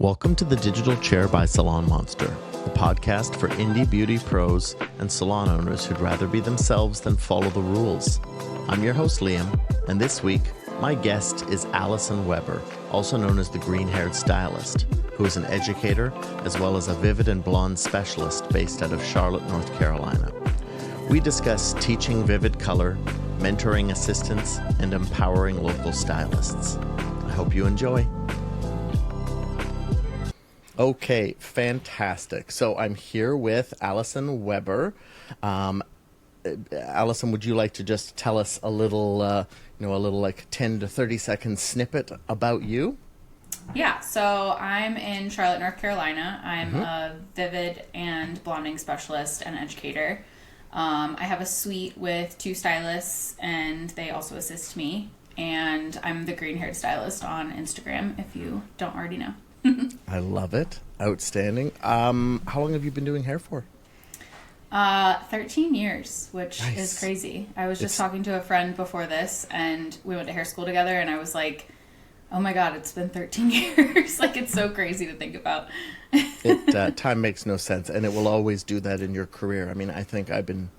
Welcome to the Digital Chair by Salon Monster, the podcast for indie beauty pros and salon owners who'd rather be themselves than follow the rules. I'm your host, Liam, and this week, my guest is Allison Webber, also known as the green-haired stylist, who is an educator as well as a vivid and blonde specialist based out of Charlotte, North Carolina. We discuss teaching vivid color, mentoring assistants, and empowering local stylists. I hope you enjoy. Okay, fantastic. So I'm here with Allison Webber. Allison, would you like to just tell us a little like 10 to 30 second snippet about you? Yeah, so I'm in Charlotte, North Carolina. I'm a vivid and blonding specialist and educator. I have a suite with 2 stylists, and they also assist me. And I'm the green-haired stylist on Instagram, if you don't already know. I love it. Outstanding. How long have you been doing hair for? 13 years, which Nice. is crazy. I was just talking to a friend before this, and we went to hair school together, and I was like, oh my God, it's been 13 years. Like, it's so crazy to think about. Time makes no sense, and it will always do that in your career. I mean, I think I've been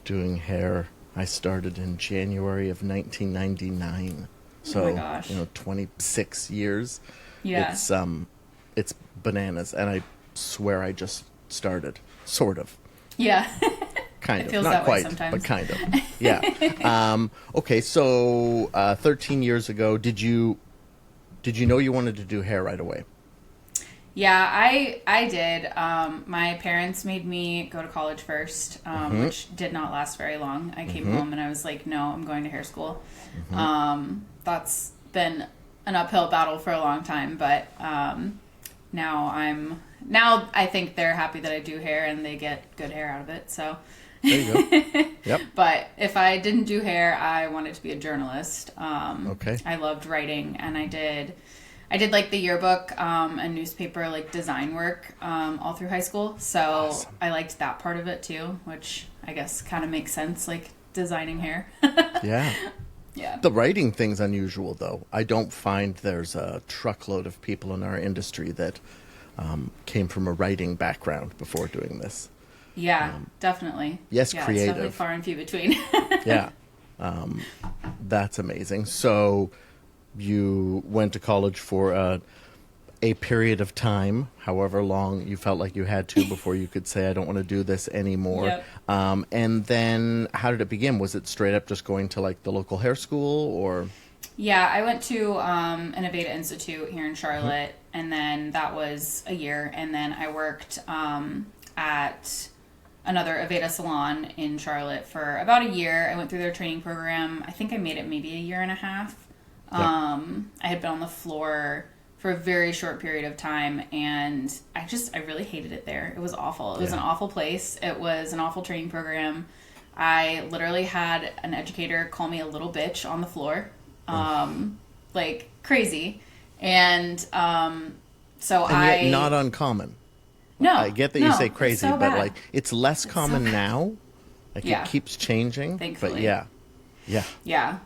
doing hair. I started in January of 1999. So, oh my gosh. 26 years. Yeah. It's bananas, and I swear I just started, sort of. Yeah. Kind it of, feels not that way quite, sometimes. but kind of. Yeah. Okay, so 13 years ago, did you know you wanted to do hair right away? Yeah, I did. My parents made me go to college first, which did not last very long. I came home and I was like, no, I'm going to hair school. That's been an uphill battle for a long time, but now I think they're happy that I do hair and they get good hair out of it. So There you go. Yep. But if I didn't do hair, I wanted to be a journalist. Okay. I loved writing, and I did like the yearbook and newspaper like design work all through high school. So Awesome. I liked that part of it too, which I guess kind of makes sense, like designing hair. Yeah. Yeah. The writing thing's unusual, though. I don't find there's a truckload of people in our industry that came from a writing background before doing this. Yeah, definitely. Yes, yeah, creative. It's definitely far and few between. Yeah. That's amazing. So you went to college for a period of time, however long you felt like you had to before you could say, I don't want to do this anymore. Yep. And then how did it begin? Was it straight up just going to like the local hair school, or? Yeah, I went to an Aveda Institute here in Charlotte, and then that was a year, and then I worked at another Aveda salon in Charlotte for about a year. I went through their training program. I think I made it maybe a year and a half. Yep. I had been on the floor for a very short period of time, and I really hated it there. It was awful. It was an awful place. It was an awful training program. I literally had an educator call me a little bitch on the floor, like crazy. And Not uncommon. No, I get that you say crazy, so but bad. like it's less common now. Like Yeah. it keeps changing. Thankfully. But yeah. Yeah.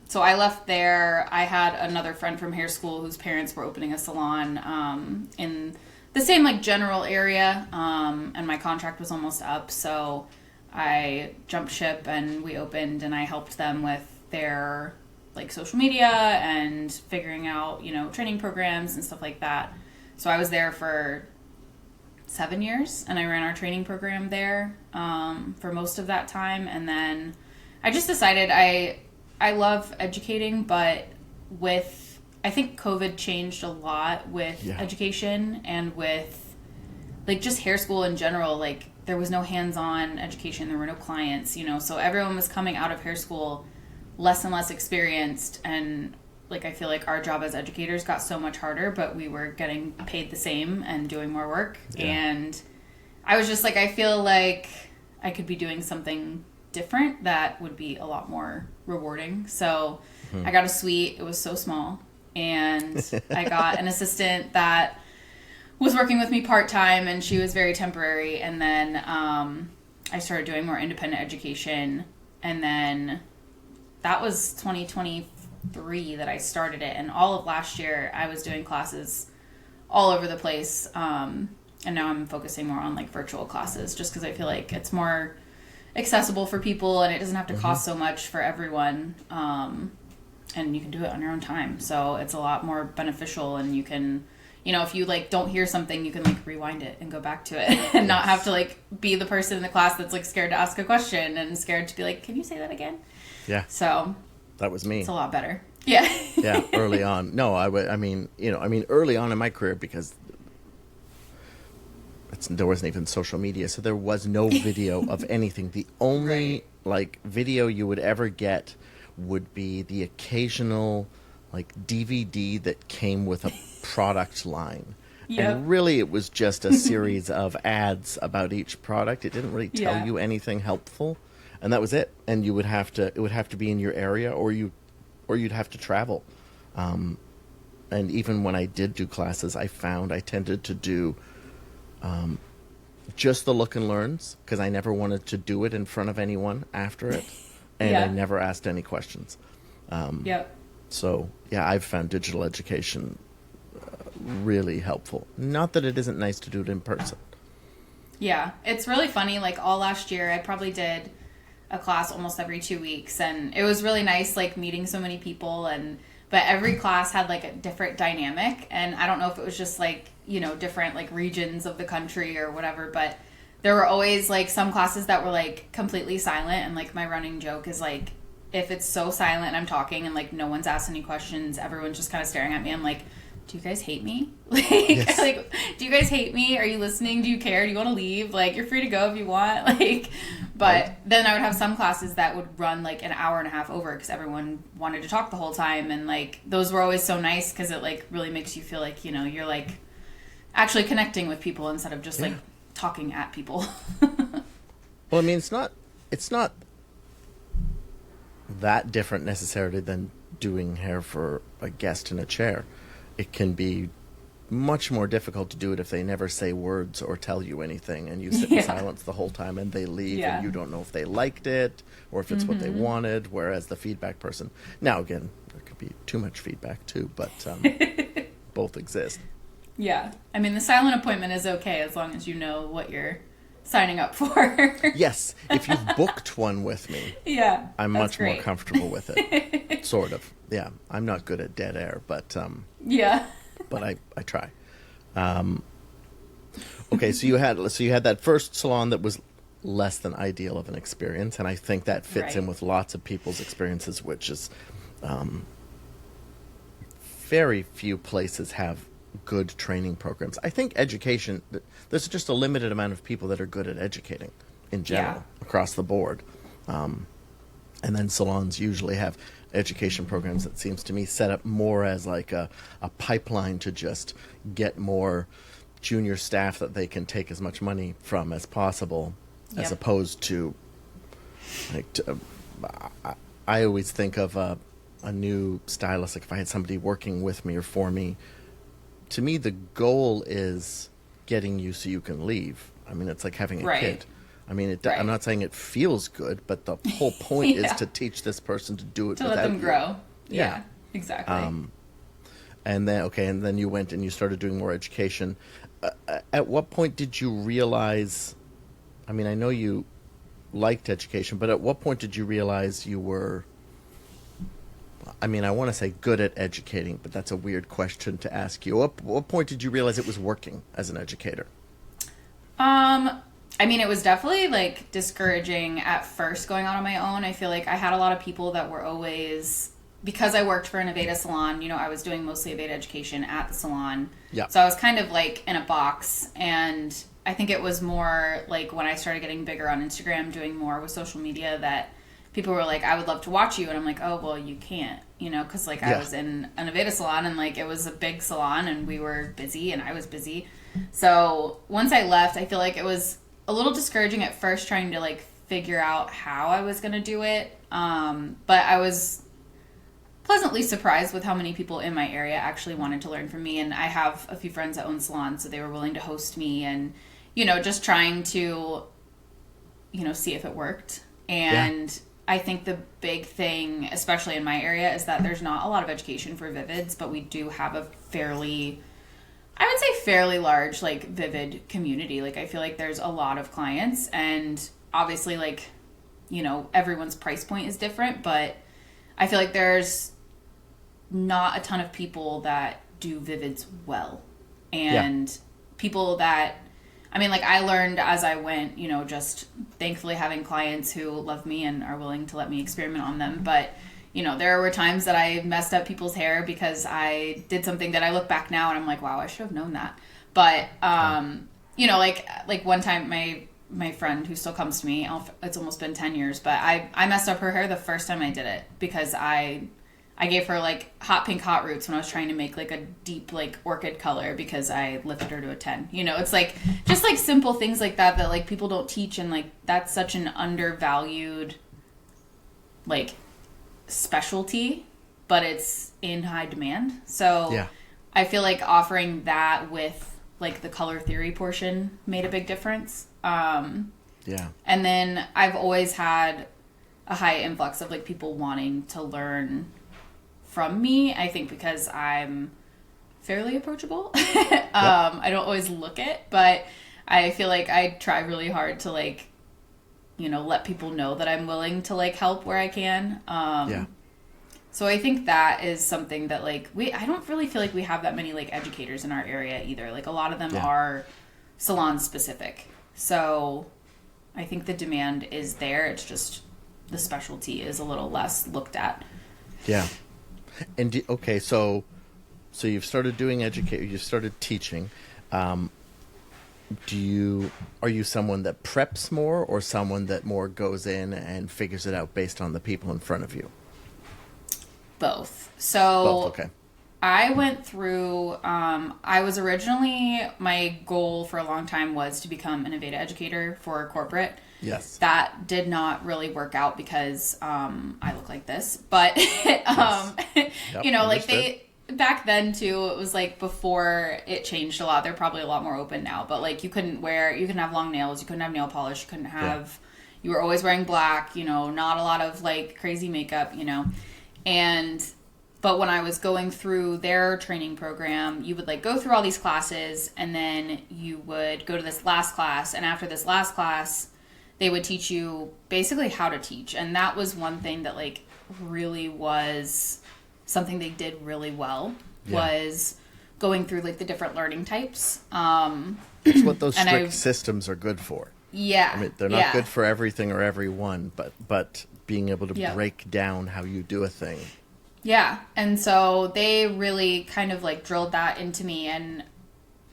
So I left there. I had another friend from hair school whose parents were opening a salon in the same like general area, and my contract was almost up, so I jumped ship and we opened, and I helped them with their like social media and figuring out, training programs and stuff like that. So I was there for 7 years, and I ran our training program there for most of that time, and then I just decided I love educating, but I think COVID changed a lot with education and with like just hair school in general. Like there was no hands-on education, there were no clients, so everyone was coming out of hair school less and less experienced, and like I feel like our job as educators got so much harder, but we were getting paid the same and doing more work. And I was just like, I feel like I could be doing something different that would be a lot more rewarding. So I got a suite. It was so small, and I got an assistant that was working with me part-time, and she was very temporary. And then I started doing more independent education, and then that was 2020 3 that I started it, and all of last year I was doing classes all over the place, and now I'm focusing more on like virtual classes just because I feel like it's more accessible for people and it doesn't have to cost so much for everyone, and you can do it on your own time, so it's a lot more beneficial. And you can, if you like don't hear something, you can like rewind it and go back to it and not have to like be the person in the class that's like scared to ask a question and scared to be like, can you say that again? Yeah. So that was me. It's a lot better. Yeah. Yeah. Early on. No, early on in my career, because there wasn't even social media, so there was no video of anything. The only like video you would ever get would be the occasional like DVD that came with a product line. Yep. And really it was just a series of ads about each product. It didn't really tell you anything helpful, and that was it. And it would have to be in your area, or you'd have to travel. And even when I did do classes, I found I tended to do just the look and learns, because I never wanted to do it in front of anyone after it. And I never asked any questions. So, I've found digital education really helpful. Not that it isn't nice to do it in person. Yeah, it's really funny. Like all last year, I probably did a class almost every 2 weeks, and it was really nice, like meeting so many people. But every class had like a different dynamic, and I don't know if it was just like different like regions of the country or whatever, but there were always like some classes that were like completely silent, and like my running joke is like, if it's so silent and I'm talking and like no one's asked any questions, everyone's just kind of staring at me, I'm like, do you guys hate me? Like, do you guys hate me? Are you listening? Do you care? Do you want to leave? Like, you're free to go if you want. Like, but then I would have some classes that would run like an hour and a half over because everyone wanted to talk the whole time, and like those were always so nice because it like really makes you feel like you're like actually connecting with people instead of just like talking at people. Well, I mean, it's not that different necessarily than doing hair for a guest in a chair. It can be much more difficult to do it if they never say words or tell you anything, and you sit in silence the whole time and they leave and you don't know if they liked it or if it's what they wanted, whereas the feedback person, now again, there could be too much feedback too, but both exist. Yeah. I mean, the silent appointment is okay as long as you know what you're signing up for. Yes. If you've booked one with me, I'm much more comfortable with it. Sort of. Yeah. I'm not good at dead air, but but I try. Okay, so you had that first salon that was less than ideal of an experience, and I think that fits in with lots of people's experiences, which is very few places have good training programs. I think education, there's just a limited amount of people that are good at educating in general across the board. And then salons usually have education programs that seems to me set up more as like a pipeline to just get more junior staff that they can take as much money from as possible, as opposed to like I always think of a new stylist, like if I had somebody working with me or for me, to me the goal is getting you so you can leave. I mean, it's like having a kid. I mean, I'm not saying it feels good, but the whole point is to teach this person to do it, to let them grow. Yeah, exactly. And then you went and you started doing more education. At what point did you realize, I mean, I know you liked education, but at what point did you realize you were, I mean, I want to say good at educating, but that's a weird question to ask you. What point did you realize it was working as an educator? I mean, it was definitely like discouraging at first going on my own. I feel like I had a lot of people that were always, because I worked for an Aveda salon, I was doing mostly Aveda education at the salon. Yeah. So I was kind of like in a box, and I think it was more like when I started getting bigger on Instagram, doing more with social media, that people were like, I would love to watch you. And I'm like, oh, well, you can't, because like I was in an Aveda salon, and like it was a big salon, and we were busy and I was busy. So once I left, I feel like it was a little discouraging at first trying to like figure out how I was going to do it. But I was pleasantly surprised with how many people in my area actually wanted to learn from me. And I have a few friends that own salons, so they were willing to host me, and, just trying to, see if it worked. And I think the big thing, especially in my area, is that there's not a lot of education for Vivids, but we do have a fairly large, like, Vivid community. Like, I feel like there's a lot of clients, and obviously, like, you know, everyone's price point is different, but I feel like there's not a ton of people that do Vivids well. And people that, I mean, like, I learned as I went, you know, just thankfully having clients who love me and are willing to let me experiment on them. But, you know, there were times that I messed up people's hair because I did something that I look back now and I'm like, wow, I should have known that. But, you know, like one time my friend who still comes to me, it's almost been 10 years, but I messed up her hair the first time I did it because I gave her, like, hot pink hot roots when I was trying to make, like, a deep, like, orchid color because I lifted her to a 10. You know, it's, like, just, like, simple things like that, like, people don't teach, and, like, that's such an undervalued, like, specialty, but it's in high demand. So I feel like offering that with, like, the color theory portion made a big difference. And then I've always had a high influx of, like, people wanting to learn from me, I think because I'm fairly approachable. I don't always look it, but I feel like I try really hard to, like, you know, let people know that I'm willing to, like, help where I can. So I think that is something that, like, I don't really feel like we have that many, like, educators in our area either. Like, a lot of them are salon specific. So I think the demand is there. It's just the specialty is a little less looked at. Yeah. And okay, so you've started doing you've started teaching. Are you someone that preps more or someone that more goes in and figures it out based on the people in front of you? Both. So both, okay. I went through, I was originally, my goal for a long time was to become an Aveda educator for corporate. Yes. That did not really work out because I look like this. But, you know, like back then too, it was like before it changed a lot. They're probably a lot more open now. But like you couldn't have long nails, you couldn't have nail polish, you couldn't have, you were always wearing black, you know, not a lot of like crazy makeup, you know. But when I was going through their training program, you would like go through all these classes and then you would go to this last class. And after this last class, they would teach you basically how to teach. And that was one thing that like really was something they did really well, was going through like the different learning types. It's what those strict systems are good for. Yeah. I mean, they're not good for everything or everyone, but being able to break down how you do a thing. Yeah. And so they really kind of like drilled that into me. And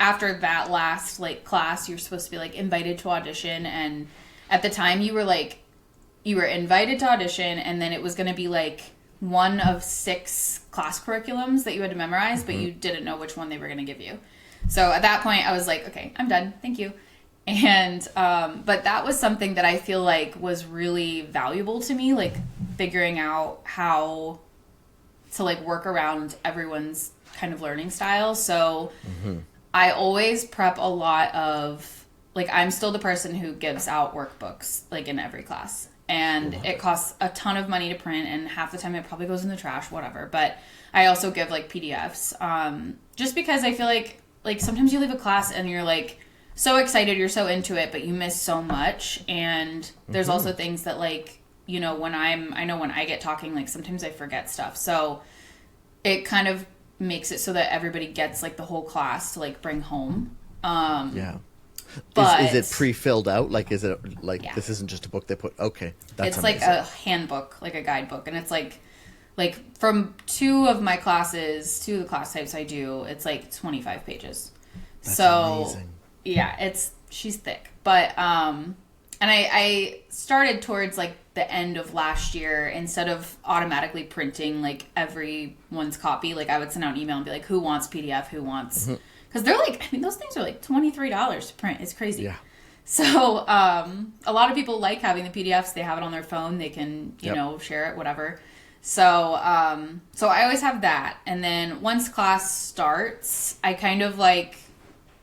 after that last like class, you're supposed to be like invited to audition. And at the time you were invited to audition, and then it was going to be like one of 6 class curriculums that you had to memorize, but you didn't know which one they were going to give you. So at that point I was like, okay, I'm done. Thank you. And, but that was something that I feel like was really valuable to me, like figuring out how to like work around everyone's kind of learning style. So I always prep a lot of, like, I'm still the person who gives out workbooks like in every class, and it costs a ton of money to print, and half the time it probably goes in the trash, whatever. But I also give like PDFs, just because I feel like sometimes you leave a class and you're like so excited, you're so into it, but you miss so much. And there's also things that like, you know, I know when I get talking, like sometimes I forget stuff. So it kind of makes it so that everybody gets like the whole class to like bring home. But is it pre-filled out? Like, is it like this isn't just a book they put? Okay, that's it's amazing. Like a handbook, like a guidebook, and it's like from 2 of the class types I do, it's like 25 pages. That's so amazing. Yeah, she's thick, but and I started towards like the end of last year, instead of automatically printing like everyone's copy, like I would send out an email and be like, who wants PDF, who wants, because they're like, I mean, those things are like $23 to print. It's crazy. Yeah. So a lot of people like having the PDFs. They have it on their phone. They can, you know, share it, whatever. So so I always have that. And then once class starts, I kind of like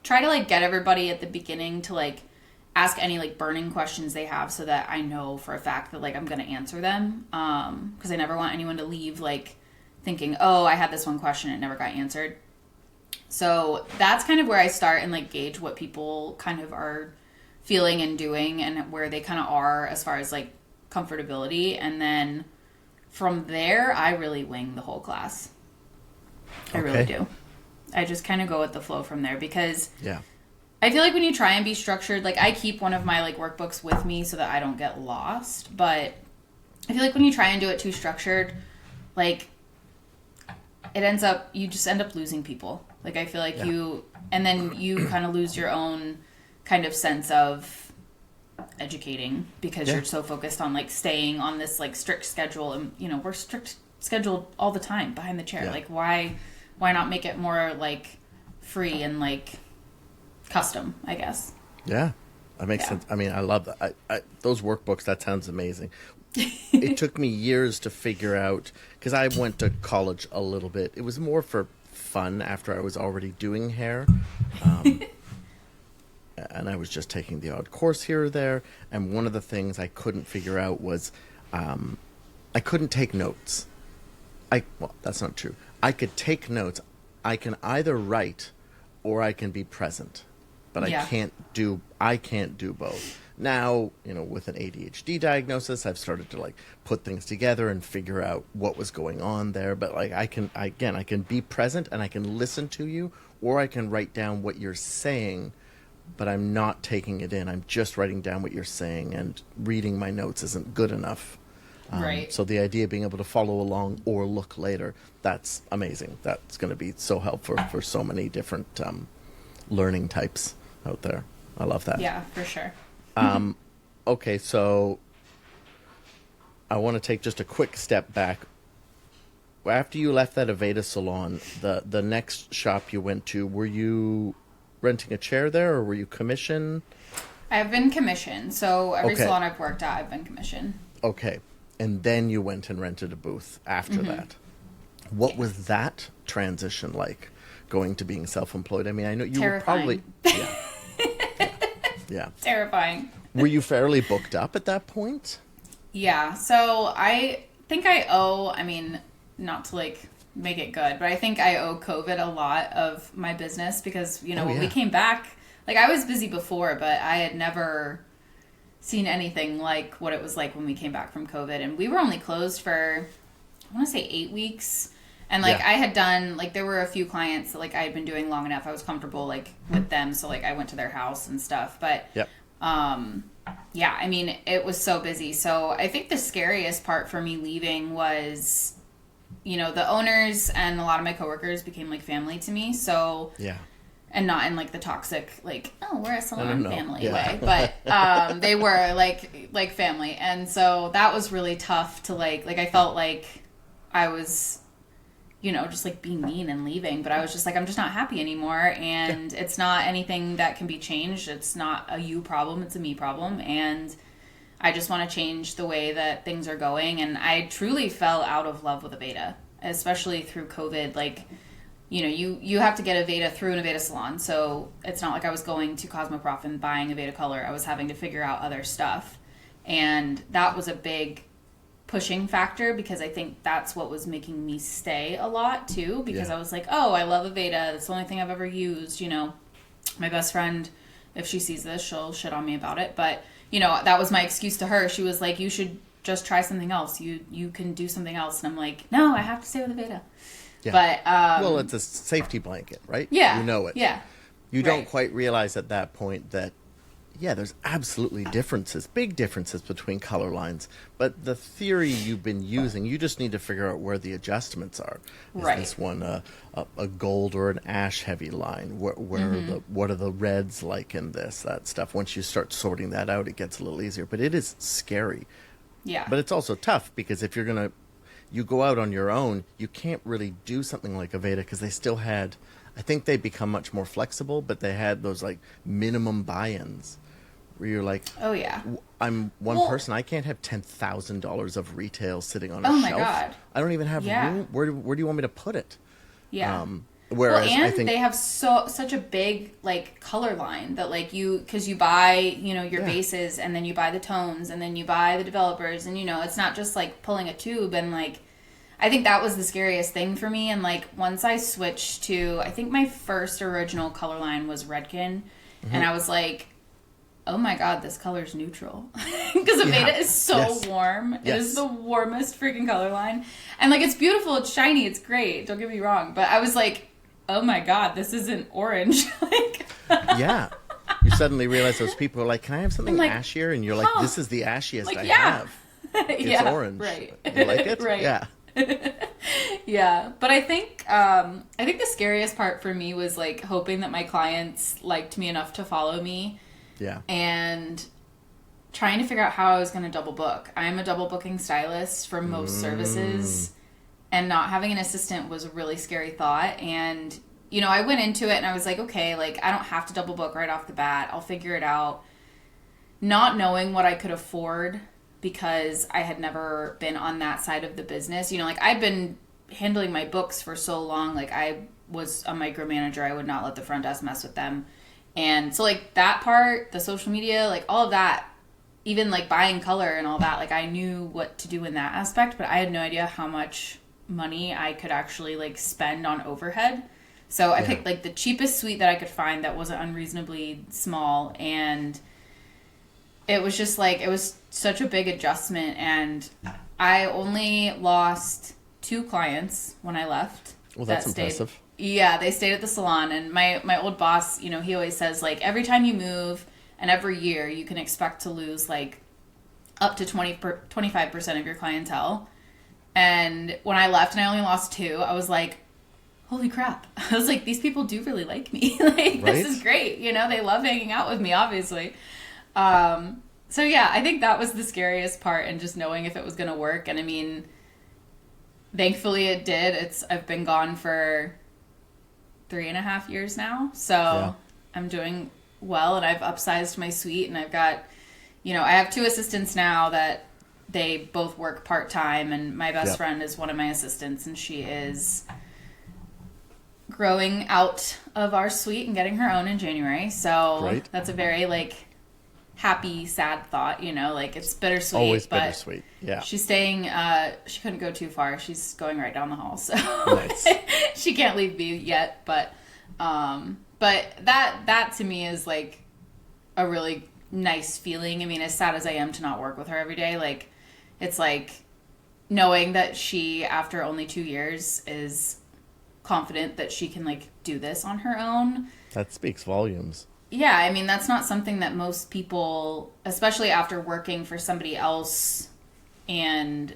try to like get everybody at the beginning to like ask any like burning questions they have so that I know for a fact that like I'm going to answer them. Because I never want anyone to leave like thinking, oh, I had this one question and it never got answered. So that's kind of where I start and like gauge what people kind of are feeling and doing and where they kind of are as far as like comfortability. And then from there, I really wing the whole class. I really do. I just kind of go with the flow from there because I feel like when you try and be structured, like I keep one of my like workbooks with me so that I don't get lost. But I feel like when you try and do it too structured, like you just end up losing people. Like I feel like and then you kind of lose your own kind of sense of educating because you're so focused on like staying on this like strict schedule. And, you know, we're strict scheduled all the time behind the chair. Like why not make it more like free and like custom, I guess. Yeah, that makes sense. I mean, I love that. Those workbooks, that sounds amazing. It took me years to figure out, because I went to college a little bit. It was more for fun after I was already doing hair. And I was just taking the odd course here or there. And one of the things I couldn't figure out was I couldn't take notes. Well, that's not true. I could take notes. I can either write or I can be present. But I can't do both. Now, you know, with an ADHD diagnosis, I've started to like put things together and figure out what was going on there. But like I can be present and I can listen to you, or I can write down what you're saying, but I'm not taking it in. I'm just writing down what you're saying, and reading my notes isn't good enough. Right. So the idea of being able to follow along or look later, that's amazing. That's going to be so helpful for so many different learning types out there. I love that. Yeah, for sure. Okay, so I want to take just a quick step back. After you left that Aveda salon, the next shop you went to, were you renting a chair there, or were you commissioned? I've been commissioned. So every salon I've worked at, I've been commissioned. Okay. And then you went and rented a booth after that. What was that transition like, going to being self-employed? I mean, I know you Terrifying. were probably... Yeah. Terrifying. Were you fairly booked up at that point? Yeah. So I think I mean, not to like make it good, but I think I owe COVID a lot of my business because, you know, when we came back, like I was busy before, but I had never seen anything like what it was like when we came back from COVID. And we were only closed for, I want to say 8 weeks. And like I had done, like there were a few clients that like I had been doing long enough. I was comfortable like with them. So like I went to their house and stuff. But yeah, I mean, it was so busy. So I think the scariest part for me leaving was, you know, the owners and a lot of my coworkers became like family to me. So and not in like the toxic, like, oh, we're a salon family way, but they were like family. And so that was really tough to like I felt like I was, you know, just like being mean and leaving, but I was just like, I'm just not happy anymore. And it's not anything that can be changed. It's not a you problem. It's a me problem. And I just want to change the way that things are going. And I truly fell out of love with Aveda, especially through COVID. Like, you know, you have to get Aveda through an Aveda salon. So it's not like I was going to Cosmoprof and buying Aveda color. I was having to figure out other stuff. And that was a big pushing factor because I think that's what was making me stay a lot too, because I was like, oh, I love Aveda. That's the only thing I've ever used. You know, my best friend, if she sees this, she'll shit on me about it. But, you know, that was my excuse to her. She was like, you should just try something else. You can do something else. And I'm like, no, I have to stay with Aveda. Yeah. But, well, it's a safety blanket, right? Yeah. You know it. Yeah. You don't quite realize at that point that, there's absolutely big differences between color lines. But the theory you've been using, you just need to figure out where the adjustments are. Is this one a gold or an ash heavy line? What are the reds like in this? That stuff. Once you start sorting that out, it gets a little easier. But it is scary. Yeah. But it's also tough because if you go out on your own, you can't really do something like Aveda because they still had, I think they become much more flexible, but they had those like minimum buy-ins where you're like, oh yeah, I'm one person, I can't have $10,000 of retail sitting on a shelf. My God. I don't even have Yeah. room. Where do you want me to put it? Yeah. Whereas and I think they have such a big like color line that like because you buy your bases, and then you buy the tones, and then you buy the developers, and it's not just like pulling a tube. And like I think that was the scariest thing for me. And like once I switched to, I think my first original color line was Redken, and I was like, oh my god, this color's neutral. Because Aveda is so warm. It is the warmest freaking color line. And like it's beautiful, it's shiny, it's great, don't get me wrong. But I was like, oh my god, this isn't orange. Like yeah. You suddenly realize those people are like, can I have something like, ashier? And you're like, this is the ashiest I have. It's orange. Right. You like it? Right. Yeah. Yeah. But I think the scariest part for me was like hoping that my clients liked me enough to follow me. Yeah. And trying to figure out how I was going to double book. I'm a double booking stylist for most services, and not having an assistant was a really scary thought. And, I went into it and I was like, okay, like I don't have to double book right off the bat. I'll figure it out. Not knowing what I could afford because I had never been on that side of the business. Like I'd been handling my books for so long. Like I was a micromanager. I would not let the front desk mess with them. And so like that part, the social media, like all of that, even like buying color and all that, like I knew what to do in that aspect, but I had no idea how much money I could actually like spend on overhead. So I picked like the cheapest suite that I could find that wasn't unreasonably small. And it was just like, it was such a big adjustment. And I only lost 2 clients when I left. Well, that's impressive. Yeah, they stayed at the salon. And my old boss, he always says, like, every time you move and every year, you can expect to lose, like, up to 25% of your clientele. And when I left and I only lost 2, I was like, holy crap. I was like, these people do really like me. Like, This is great. They love hanging out with me, obviously. So, yeah, I think that was the scariest part, and just knowing if it was going to work. And, I mean, thankfully it did. I've been gone for 3.5 years now, so I'm doing well, and I've upsized my suite, and I've got, I have 2 assistants now that they both work part-time, and my best friend is one of my assistants, and she is growing out of our suite and getting her own in January, so that's a very like happy, sad thought, like it's bittersweet. Always but bittersweet. Yeah. She's staying, she couldn't go too far. She's going right down the hall. So nice. She can't leave me yet. But that to me is like a really nice feeling. I mean, as sad as I am to not work with her every day, like it's like knowing that she, after only 2 years, is confident that she can like do this on her own. That speaks volumes. Yeah, I mean, that's not something that most people, especially after working for somebody else, and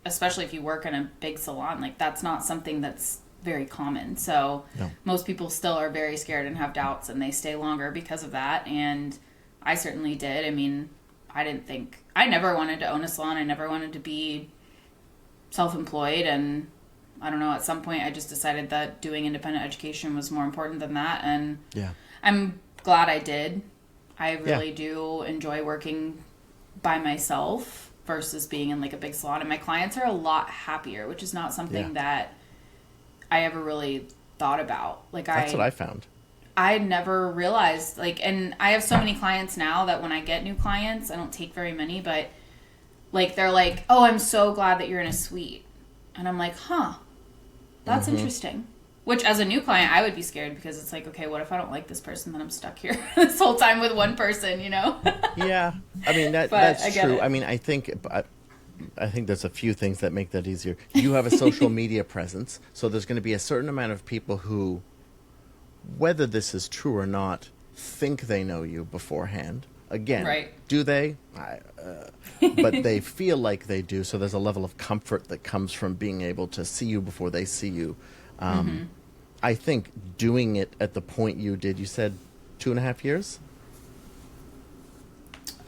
especially if you work in a big salon, like that's not something that's very common. So most people still are very scared and have doubts, and they stay longer because of that. And I certainly did. I mean, I never wanted to own a salon. I never wanted to be self-employed. And I don't know, at some point I just decided that doing independent education was more important than that. And I'm glad I did. I really do enjoy working by myself versus being in like a big salon, and my clients are a lot happier, which is not something that I ever really thought about. Like that's what I found. I never realized, like, and I have so many clients now that when I get new clients, I don't take very many, but like they're like, oh, I'm so glad that you're in a suite. And I'm like, huh, that's interesting. Which, as a new client, I would be scared, because it's like, okay, what if I don't like this person? Then I'm stuck here this whole time with one person, Yeah, I mean that's true. I mean, I think there's a few things that make that easier. You have a social media presence, so there's going to be a certain amount of people who, whether this is true or not, think they know you beforehand. Again, do they? But they feel like they do. So there's a level of comfort that comes from being able to see you before they see you. I think doing it at the point you did, you said 2.5 years?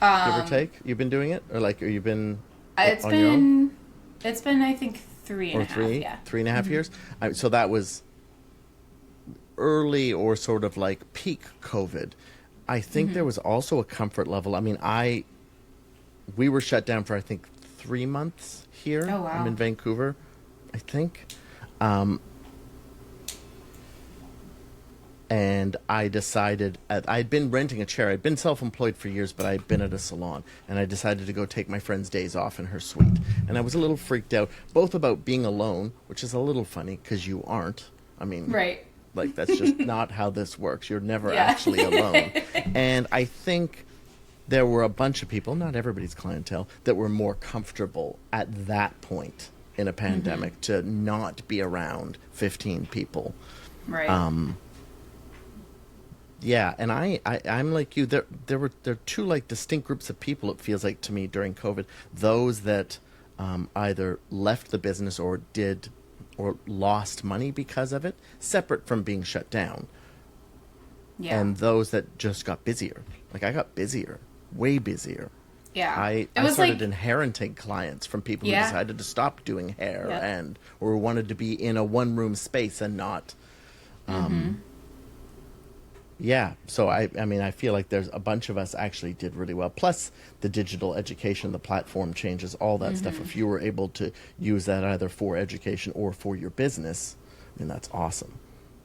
Give or take? You've been doing it? Or like, or you've been on your own? It's been, I think, 3.5, yeah. 3.5 years? So that was early or sort of like peak COVID. I think there was also a comfort level. I mean, we were shut down for, I think, 3 months here. Oh, wow. I'm in Vancouver, I think. And I decided, I'd been renting a chair. I'd been self-employed for years, but I'd been at a salon. And I decided to go take my friend's days off in her suite. And I was a little freaked out, both about being alone, which is a little funny because you aren't. I mean, Right. like, that's just not how this works. You're never actually alone. And I think there were a bunch of people, not everybody's clientele, that were more comfortable at that point in a pandemic to not be around 15 people. Right. Yeah, and I'm like you. There are two like distinct groups of people. It feels like to me during COVID, those that either left the business or did or lost money because of it, separate from being shut down. Yeah. And those that just got busier. Like I got busier, way busier. Yeah. I started inheriting clients from people who decided to stop doing hair and or wanted to be in a one-room space and not. Yeah, so I mean, I feel like there's a bunch of us actually did really well. Plus the digital education, the platform changes, all that stuff. If you were able to use that either for education or for your business, I mean, that's awesome.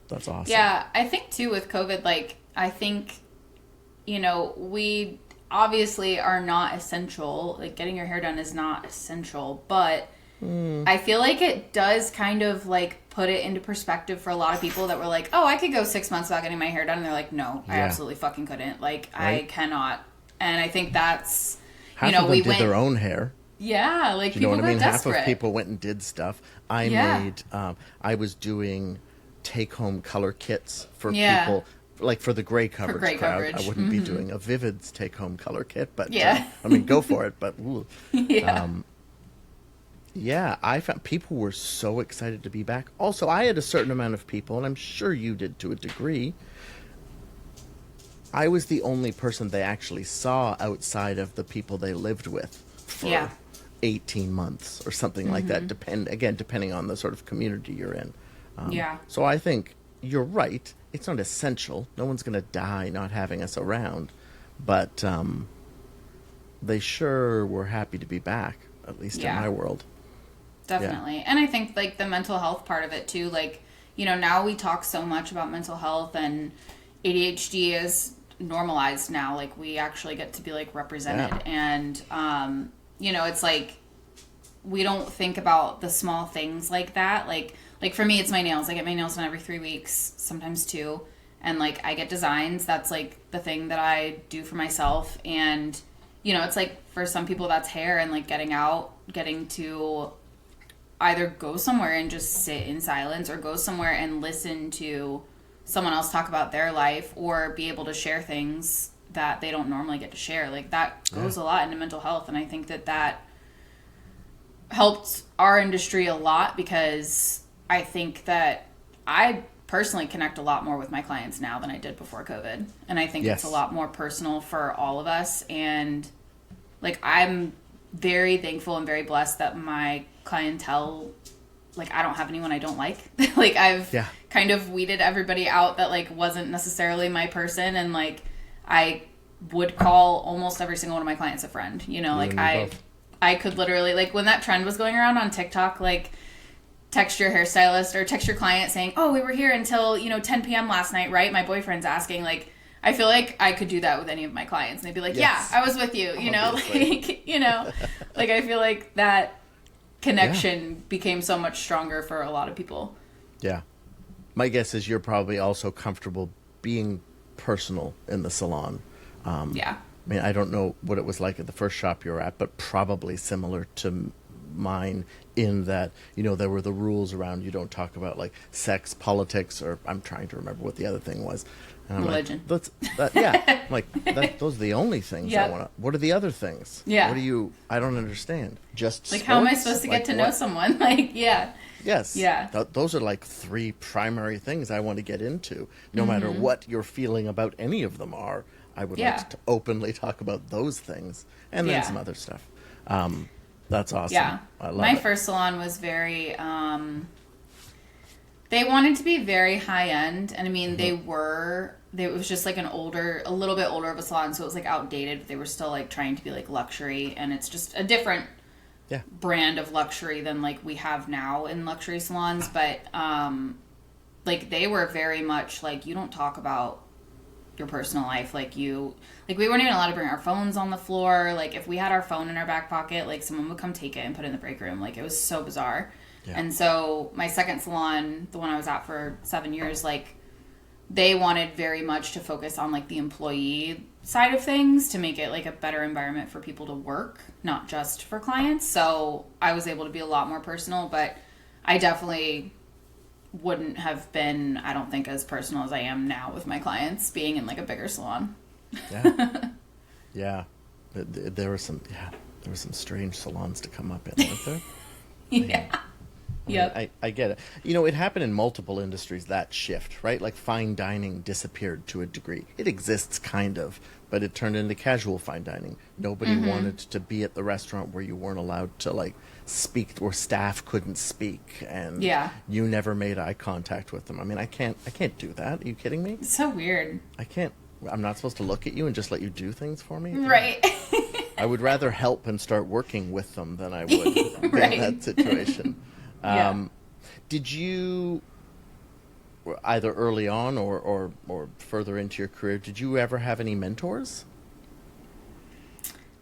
That's awesome. Yeah, I think too with COVID, like, I think, we obviously are not essential. Like, getting your hair done is not essential, but I feel like it does kind of like put it into perspective for a lot of people that were like, oh, I could go 6 months without getting my hair done. And they're like, no, I absolutely fucking couldn't. Like, right? I cannot. And I think that's, half of them did their own hair. Yeah, like you know people what I mean? desperate. Half of people went and did stuff. I was doing take-home color kits for people, like for the gray coverage crowd. I wouldn't be doing a Vivid's take-home color kit, but I mean, go for it. But I found people were so excited to be back. Also, I had a certain amount of people, and I'm sure you did to a degree. I was the only person they actually saw outside of the people they lived with for 18 months or something like that. Depending on the sort of community you're in. So I think you're right. It's not essential. No one's going to die not having us around. But they sure were happy to be back, at least in my world. Definitely. Yeah. And I think like the mental health part of it too, like, now we talk so much about mental health and ADHD is normalized now. Like we actually get to be like represented and, it's like, we don't think about the small things like that. Like for me, it's my nails. I get my nails done every 3 weeks, sometimes 2. And like, I get designs. That's like the thing that I do for myself. And, it's like for some people that's hair and like getting to either go somewhere and just sit in silence or go somewhere and listen to someone else talk about their life or be able to share things that they don't normally get to share. Like that goes a lot into mental health. And I think that helped our industry a lot because I think that I personally connect a lot more with my clients now than I did before COVID. And I think it's a lot more personal for all of us. And like, I'm very thankful and very blessed that my clientele, like I don't have anyone I don't like. Like I've kind of weeded everybody out that like wasn't necessarily my person. And like, I would call almost every single one of my clients a friend, like I could literally, like when that trend was going around on TikTok, like text your hairstylist or text your client saying, oh, we were here until, 10 p.m. last night, right? My boyfriend's asking, like, I feel like I could do that with any of my clients. And they'd be like, yeah, I was with you, like, I feel like that connection became so much stronger for a lot of people. Yeah. My guess is you're probably also comfortable being personal in the salon. I mean, I don't know what it was like at the first shop you were at, but probably similar to mine in that, there were the rules around you don't talk about like sex, politics, or I'm trying to remember what the other thing was. And I'm religion. Those are the only things I want to. What are the other things? Yeah. I don't understand. Just like sports? How am I supposed to get to know someone? Like, Yes. Yeah. Those are like 3 primary things I want to get into. No matter what your feeling about any of them are, I would like to openly talk about those things and then some other stuff. That's awesome. Yeah. I love My it. first salon was very, they wanted to be very high end. And I mean, it was just like a little bit older of a salon. So it was like outdated. But they were still like trying to be like luxury. And it's just a different brand of luxury than like we have now in luxury salons. But, like they were very much like, you don't talk about your personal life. Like we weren't even allowed to bring our phones on the floor. Like if we had our phone in our back pocket, like someone would come take it and put it in the break room. Like it was so bizarre. Yeah. And so my second salon, the one I was at for 7 years, like they wanted very much to focus on like the employee side of things to make it like a better environment for people to work, not just for clients. So I was able to be a lot more personal, but I definitely wouldn't have been, I don't think, as personal as I am now with my clients being in like a bigger salon. Yeah. Yeah. There were some strange salons to come up in, weren't there? Yeah. Yep. I get it. You know, it happened in multiple industries, that shift, right? Like fine dining disappeared to a degree. It exists kind of, but it turned into casual fine dining. Nobody wanted to be at the restaurant where you weren't allowed to like speak, or staff couldn't speak, and you never made eye contact with them. I mean, I can't do that. Are you kidding me? It's so weird. I'm not supposed to look at you and just let you do things for me? Right. I would rather help and start working with them than I would in that situation. Did you, either early on or further into your career, did you ever have any mentors?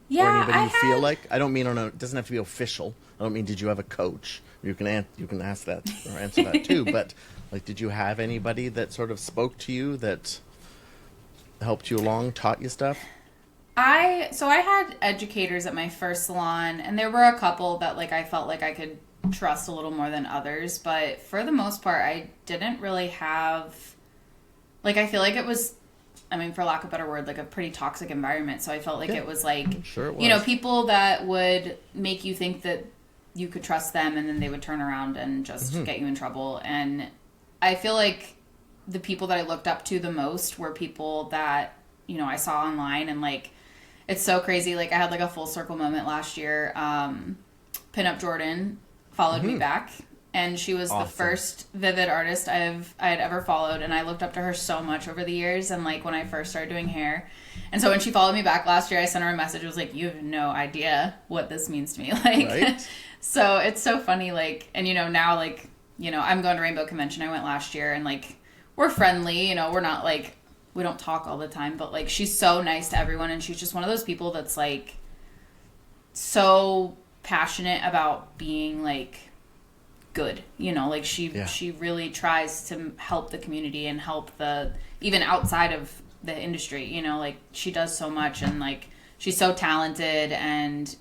Yeah, or anybody you feel like? I don't mean it doesn't have to be official. I don't mean did you have a coach? You can ask that or answer that too. But like, did you have anybody that sort of spoke to you, that helped you along, taught you stuff? I had educators at my first salon, and there were a couple that like I felt like I could trust a little more than others, but for the most part I didn't really have, like, I feel like it was, I mean, for lack of a better word, like a pretty toxic environment. So I felt like it was like, sure it was. You know, people that would make you think that you could trust them, and then they would turn around and just get you in trouble. And I feel like the people that I looked up to the most were people that, you know, I saw online. And like, it's so crazy. Like I had like a full circle moment last year. Pinup Jordan followed me back, and she was the first Vivid artist I had ever followed, and I looked up to her so much over the years, and like when I first started doing hair. And so when she followed me back last year, I sent her a message. I was like, you have no idea what this means to me. Like, right? So it's so funny. Like, and you know, now, like, you know, I'm going to Rainbow Convention. I went last year, and like, we're friendly, you know, we're not like, we don't talk all the time, but like, she's so nice to everyone. And she's just one of those people that's like so passionate about being like good, you know, like she really tries to help the community and help the, even outside of the industry, you know, like she does so much, and like she's so talented. And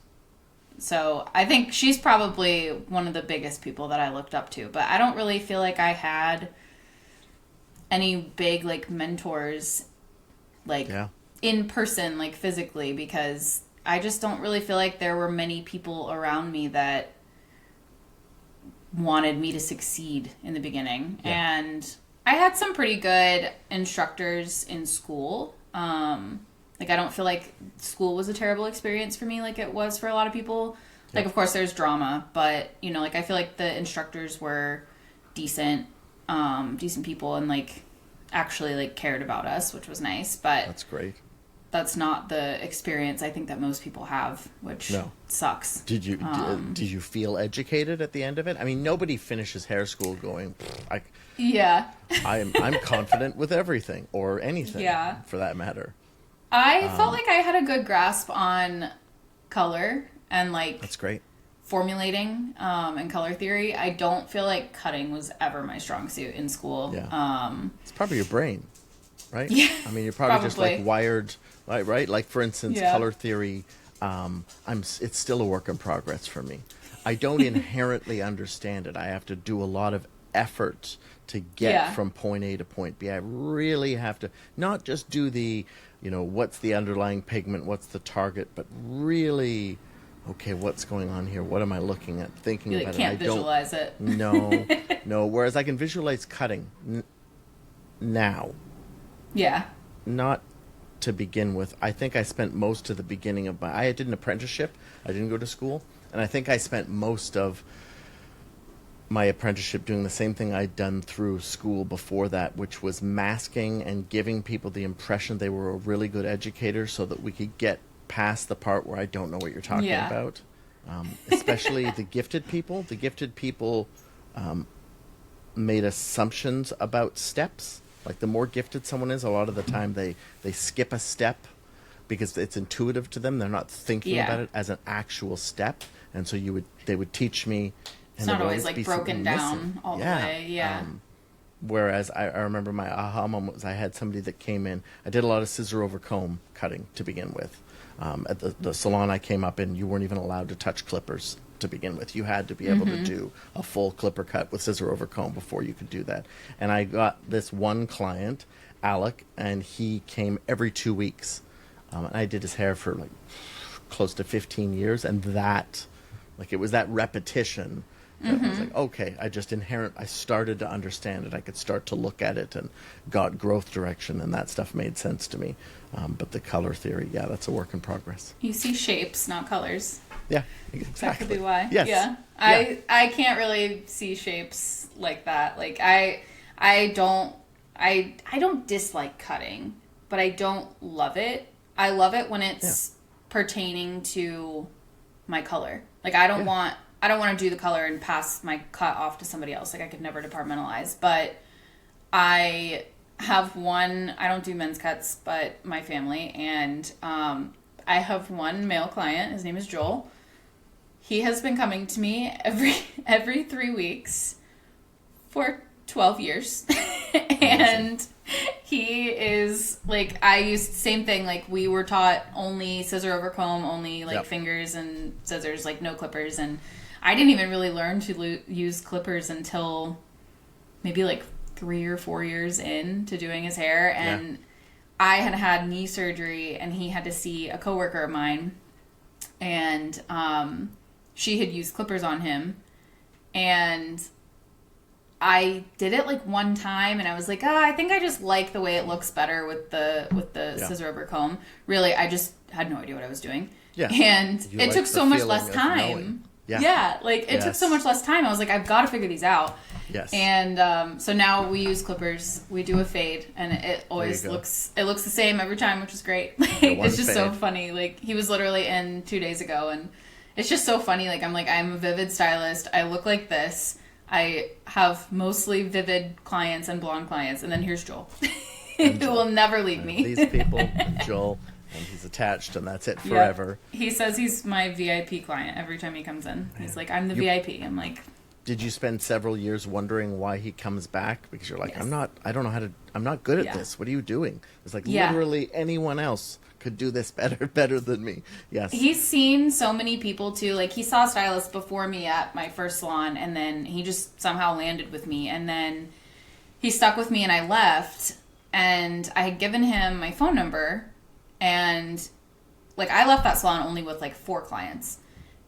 so I think she's probably one of the biggest people that I looked up to, but I don't really feel like I had any big like mentors like in person, like physically, because I just don't really feel like there were many people around me that wanted me to succeed in the beginning. And I had some pretty good instructors in school. Like, I don't feel like school was a terrible experience for me like it was for a lot of people. Like, of course, there's drama, but, you know, like, I feel like the instructors were decent people, and, like, actually, like, cared about us, which was nice. But that's great. That's not the experience I think that most people have, which sucks. Did you feel educated at the end of it? I mean, nobody finishes hair school going, I'm confident with everything or anything for that matter. I felt like I had a good grasp on color and like that's great. Formulating and color theory. I don't feel like cutting was ever my strong suit in school. It's probably your brain, right? Yeah, I mean, you're probably just like wired. Right? Like, for instance, color theory, it's still a work in progress for me. I don't inherently understand it. I have to do a lot of effort to get from point A to point B. I really have to not just do the, you know, what's the underlying pigment, what's the target, but really, okay, what's going on here? What am I looking at? Thinking you about it. You can't visualize it. No. Whereas I can visualize cutting now. Yeah. Not to begin with. I think I spent most of the beginning of I did an apprenticeship. I didn't go to school, and I think I spent most of my apprenticeship doing the same thing I'd done through school before that, which was masking and giving people the impression they were a really good educator, so that we could get past the part where I don't know what you're talking about. Especially the gifted people. The gifted people made assumptions about steps. Like the more gifted someone is, a lot of the time they skip a step because it's intuitive to them. They're not thinking about it as an actual step. And so they would teach me. It's not always like broken down all the way. Yeah. Whereas I remember my aha moment was I had somebody that came in. I did a lot of scissor over comb cutting to begin with. At the salon I came up in, you weren't even allowed to touch clippers to begin with. You had to be able to do a full clipper cut with scissor over comb before you could do that. And I got this one client, Alec, and he came every 2 weeks. And I did his hair for like close to 15 years. And it was that repetition that I was like, okay, I started to understand it. I could start to look at it and got growth direction, and that stuff made sense to me. But the color theory, that's a work in progress. You see shapes, not colors. Yeah, exactly. That could be why. Yes. Yeah. I can't really see shapes like that. Like I don't dislike cutting, but I don't love it. I love it when it's pertaining to my color. Like I don't want to do the color and pass my cut off to somebody else. Like I could never departmentalize, but I don't do men's cuts, but my family, and I have one male client. His name is Joel. He has been coming to me every 3 weeks for 12 years. And he is like, same thing. Like we were taught only scissor over comb, only fingers and scissors, like no clippers. And I didn't even really learn to use clippers until maybe like 3 or 4 years into doing his hair. And I had knee surgery, and he had to see a coworker of mine, and she had used clippers on him, and I did it like one time, and I was like, I think I just like the way it looks better with the scissor over comb. Really, I just had no idea what I was doing. Yeah. And it took so much less time. Yeah. It took so much less time. I was like, I've got to figure these out. Yes. And so now we use clippers. We do a fade, and it always looks the same every time, which is great. It's just so funny. Like he was literally in 2 days ago, and it's just so funny. Like I'm a vivid stylist. I look like this. I have mostly vivid clients and blonde clients, and then here's Joel, who will never leave me. These people, and Joel, and he's attached, and that's it forever. Yep. He says he's my VIP client every time he comes in. He's like, I'm the VIP. I'm like. Did you spend several years wondering why he comes back? Because you're like, I'm not good at this. What are you doing? It's like literally anyone else could do this better than me. Yes. He's seen so many people too. Like he saw stylists before me at my first salon, and then he just somehow landed with me, and then he stuck with me, and I left, and I had given him my phone number, and like I left that salon only with like 4 clients.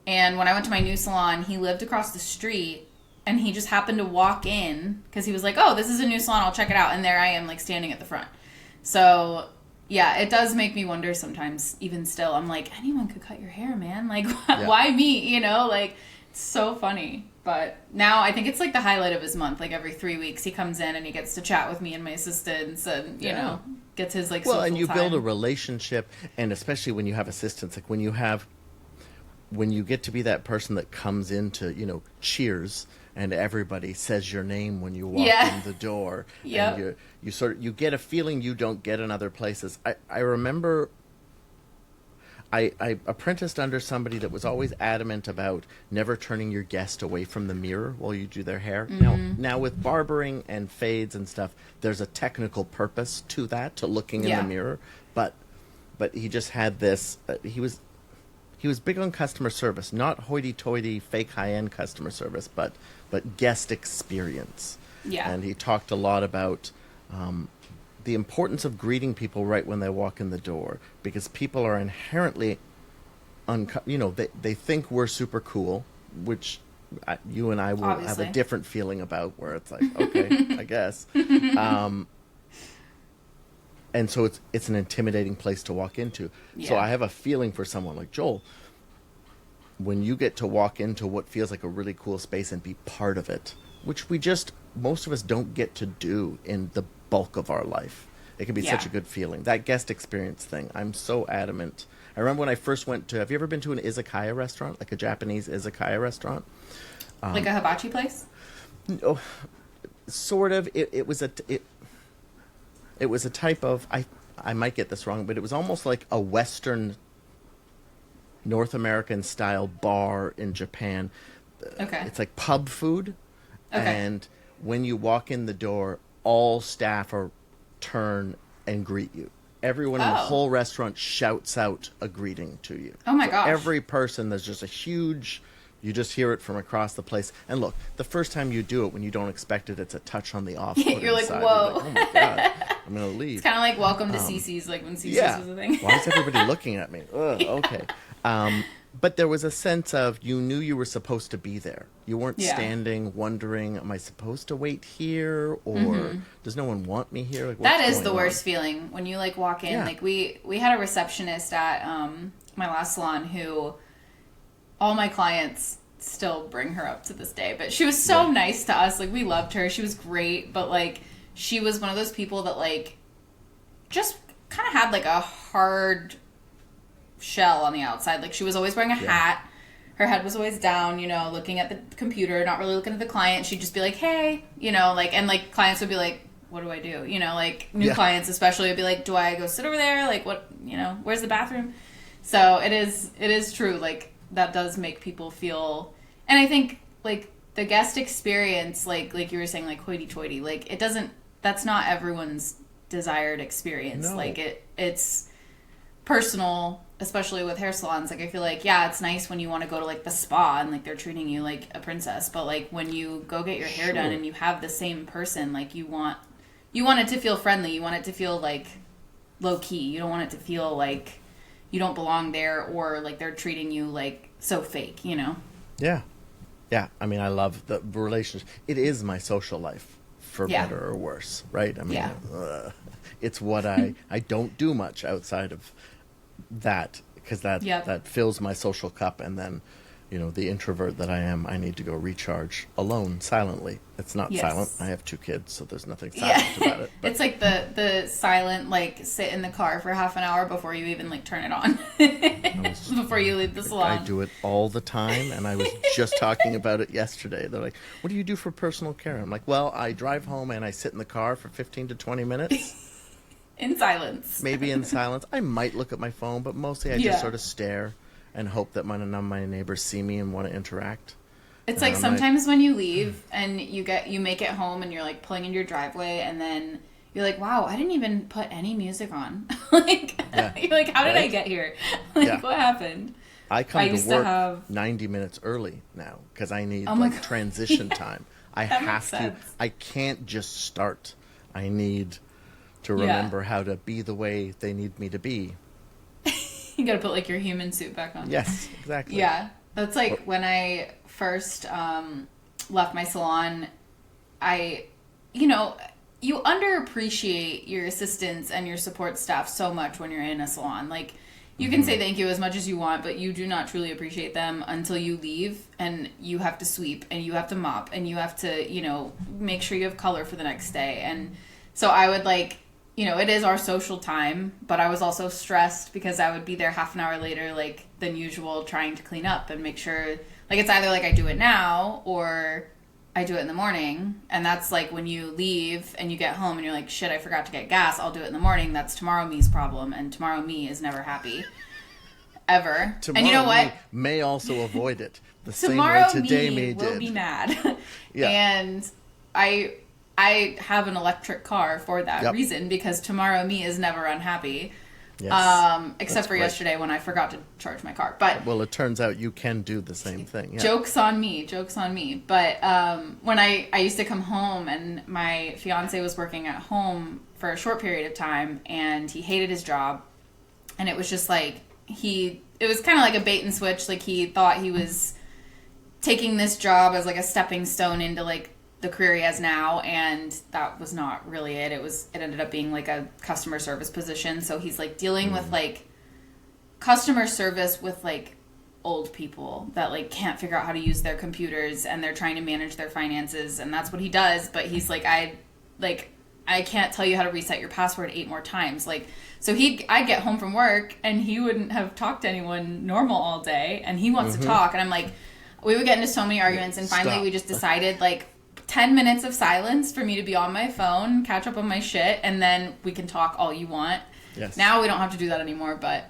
And when I went to my new salon, he lived across the street, and he just happened to walk in because he was like, oh, this is a new salon. I'll check it out. And there I am, like, standing at the front. So, yeah, it does make me wonder sometimes, even still. I'm like, anyone could cut your hair, man. Like, why me? You know, like, it's so funny. But now I think it's, like, the highlight of his month. Like, every 3 weeks he comes in and he gets to chat with me and my assistants and, you know, gets his, like, social and you time. build a relationship, and especially when you have assistants, like, when you get to be that person that comes into, cheers, and everybody says your name when you walk in the door. And you get a feeling you don't get in other places. I remember I apprenticed under somebody that was always adamant about never turning your guest away from the mirror while you do their hair. Now with barbering and fades and stuff, there's a technical purpose to that, to looking in the mirror. But he just had this, he was big on customer service, not hoity-toity, fake high-end customer service, but guest experience. Yeah. And he talked a lot about the importance of greeting people right when they walk in the door, because people are inherently, they think we're super cool, which you and I will have a different feeling about, where it's like, okay, I guess. And so it's an intimidating place to walk into. Yeah. So I have a feeling for someone like Joel. When you get to walk into what feels like a really cool space and be part of it, which most of us don't get to do in the bulk of our life. It can be such a good feeling. That guest experience thing, I'm so adamant. I remember when I first went to, have you ever been to an izakaya restaurant? Like a Japanese izakaya restaurant? Like a hibachi place? No. sort of. It was a type of, I might get this wrong, but it was almost like a Western North American style bar in Japan. Okay. It's like pub food. Okay. And when you walk in the door, all staff turn and greet you. Everyone in the whole restaurant shouts out a greeting to you. Oh my gosh. Every person, there's just a huge, you just hear it from across the place. And look, the first time you do it, when you don't expect it, it's a touch on the off. You're like, inside. whoa. You're like, oh my God, I'm going to leave. It's kind of like welcome to CC's, like when CC's was a thing. Why is everybody looking at me? Ugh, okay. But there was a sense of, you knew you were supposed to be there. You weren't standing wondering, am I supposed to wait here? Or does no one want me here? Like, that is the worst feeling when you like walk in. Like we had a receptionist at my last salon who all my clients still bring her up to this day. But she was so nice to us. Like we loved her. She was great. But like she was one of those people that like just kind of had like a hard shell on the outside. Like she was always wearing a hat. Her head was always down, you know, looking at the computer, not really looking at the client. She'd just be like, hey, you know, like, and like clients would be like, what do I do? You know, like new clients especially would be like, do I go sit over there? Like what, you know, where's the bathroom? So it is true. Like that does make people feel, and I think like the guest experience, like you were saying, like hoity-toity, like it doesn't, that's not everyone's desired experience. No. Like it's personal, especially with hair salons. Like I feel like, yeah, it's nice when you want to go to like the spa and like they're treating you like a princess, but like when you go get your hair done and you have the same person, like you want it to feel friendly, you want it to feel like low key, you don't want it to feel like you don't belong there or like they're treating you like so fake, you know? Yeah, I mean, I love the relationship. It is my social life, for better or worse, right? I mean, it's what I don't do much outside of that, because that fills my social cup, and then, you know, the introvert that I am, I need to go recharge alone, silently. It's not silent. I have 2 kids, so there's nothing silent about it. But. It's like the silent, like, sit in the car for half an hour before you even, like, turn it on. Before you leave the salon. I do it all the time, and I was just talking about it yesterday. They're like, what do you do for personal care? I'm like, well, I drive home and I sit in the car for 15 to 20 minutes. In silence. Maybe in silence. I might look at my phone, but mostly I just sort of stare and hope that none of my neighbors see me and want to interact. It's like sometimes when you leave and you make it home and you're like pulling into your driveway and then you're like, wow, I didn't even put any music on. Like, you're like, how did I get here? Like, what happened? I come to work 90 minutes early now because I need transition time. I have to. I can't just start. I need to remember how to be the way they need me to be. You gotta put like your human suit back on. Yes, exactly. Yeah, that's like when I first left my salon. You underappreciate your assistants and your support staff so much when you're in a salon. Like you can say thank you as much as you want, but you do not truly appreciate them until you leave and you have to sweep and you have to mop and you have to, you know, make sure you have color for the next day. And so I would like, you know, it is our social time, but I was also stressed because I would be there half an hour later, like, than usual, trying to clean up and make sure, like, it's either, like, I do it now or I do it in the morning. And that's, like, when you leave and you get home and you're like, shit, I forgot to get gas. I'll do it in the morning. That's tomorrow me's problem. And tomorrow me is never happy. Ever. Tomorrow and you know what? Me may also avoid it. The tomorrow same way today me did. Will be mad. And I have an electric car for that reason, because tomorrow me is never unhappy. Yes, except for yesterday when I forgot to charge my car. But well, it turns out you can do the same thing. Yeah. Joke's on me. But when I used to come home and my fiance was working at home for a short period of time and he hated his job, and it was just like it was kind of like a bait and switch. Like he thought he was taking this job as like a stepping stone into like the career he has now, and that was not really it. It ended up being like a customer service position. So he's like dealing with like customer service with like old people that like can't figure out how to use their computers and they're trying to manage their finances, and that's what he does. But he's like, I can't tell you how to reset your password 8 more times. Like, so I'd get home from work and he wouldn't have talked to anyone normal all day, and he wants to talk, and I'm like, we would get into so many arguments, and finally we just decided like 10 minutes of silence for me to be on my phone, catch up on my shit, and then we can talk all you want. Yes. Now we don't have to do that anymore, but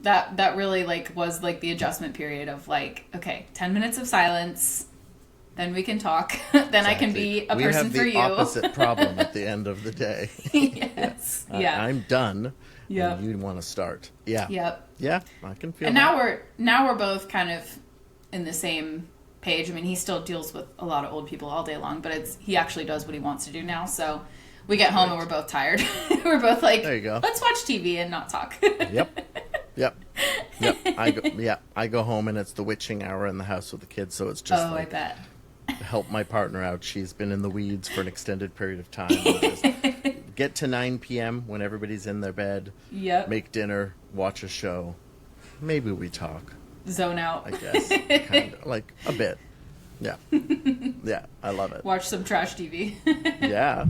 that really like was like the adjustment period of like, okay, 10 minutes of silence, then we can talk. Then exactly. I can be a person for you. We have the opposite problem at the end of the day. Yes. Yeah. I'm done. Yeah. And you want to start. Yeah. Yep. Yeah, I can feel and that. now we're both kind of in the same page. I mean, he still deals with a lot of old people all day long, but he actually does what he wants to do now. So we get home and we're both tired. We're both like, there you go. Let's watch TV and not talk. Yep. I go home and it's the witching hour in the house with the kids, so it's just I bet. Help my partner out. She's been in the weeds for an extended period of time. Just get to 9 p.m. when everybody's in their bed. Yep. Make dinner, watch a show. Maybe we talk. Zone out. I guess. Kind of, like a bit. Yeah. Yeah, I love it. Watch some trash TV. Yeah.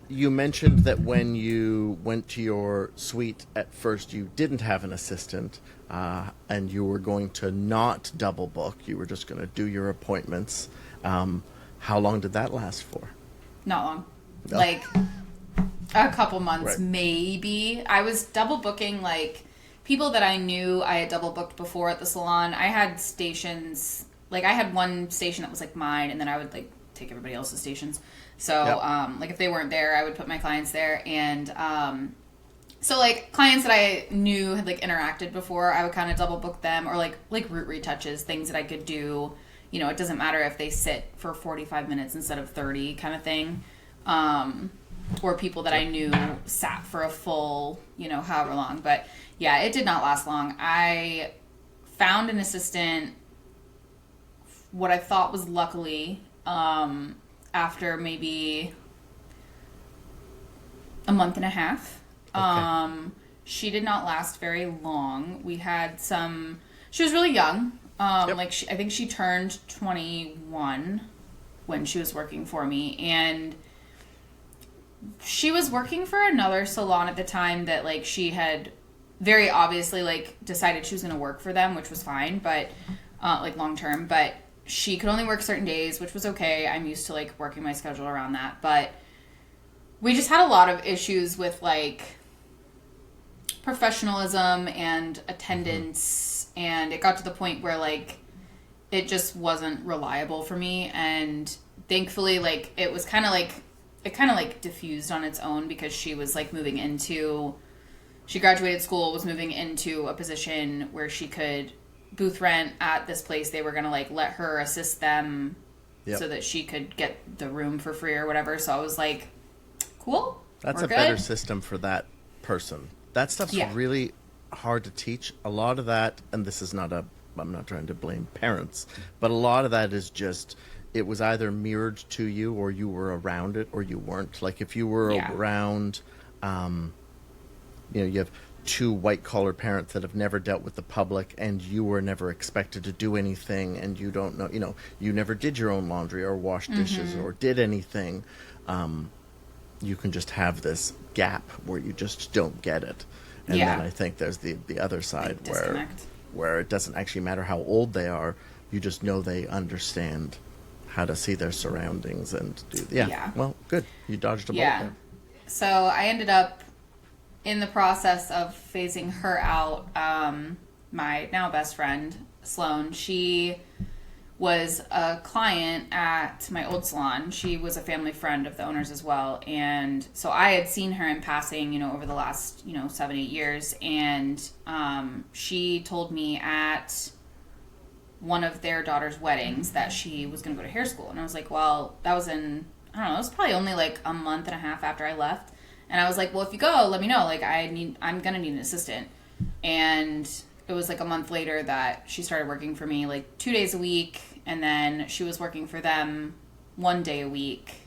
You mentioned that when you went to your suite at first, you didn't have an assistant, and you were going to not double book. You were just going to do your appointments. How long did that last for? Not long. No. Like a couple months, right. Maybe. I was double booking like people that I knew I had double booked before at the salon. I had stations, like I had one station that was like mine, and then I would like take everybody else's stations. So, yep. Like if they weren't there, I would put my clients there. And, so like clients that I knew had like interacted before, I would kind of double book them, or like root retouches, things that I could do. You know, it doesn't matter if they sit for 45 minutes instead of 30 kind of thing. Or people that I knew sat for a full, you know, however long. But yeah, it did not last long. I found an assistant, what I thought was luckily, after maybe a month and a half. Okay. She did not last very long. We had she was really young. Yep. I think she turned 21 when she was working for me, and she was working for another salon at the time that like she had very obviously like decided she was going to work for them, which was fine, but like long term, but she could only work certain days, which was okay. I'm used to like working my schedule around that. But we just had a lot of issues with like professionalism and attendance. Mm-hmm. And it got to the point where like it just wasn't reliable for me. And thankfully, like it was kind of like diffused on its own, because she was like she graduated school, was moving into a position where she could booth rent at this place. They were going to like let her assist them. Yep. So that she could get the room for free or whatever. So I was like, cool. That's a good. Better system for that person. That stuff's really hard to teach. A lot of that, and this is not I'm not trying to blame parents, but a lot of that is just, it was either mirrored to you, or you were around it, or you weren't. Like if you were around, you have two white-collar parents that have never dealt with the public, and you were never expected to do anything, and you don't know, you never did your own laundry or washed dishes or did anything. You can just have this gap where you just don't get it. And then I think there's the other side where it doesn't actually matter how old they are. You just know they understand how to see their surroundings and do. Yeah. Well, good. You dodged a bullet there. So I ended up, in the process of phasing her out, my now best friend, Sloan, she was a client at my old salon. She was a family friend of the owners as well. And so I had seen her in passing, over the last, 7-8 years. And she told me at one of their daughter's weddings that she was going to go to hair school. And I was like, well, that was it was probably only like a month and a half after I left. And I was like, well, if you go, let me know. Like, I'm going to need an assistant. And it was like a month later that she started working for me, like 2 days a week. And then she was working for them 1 day a week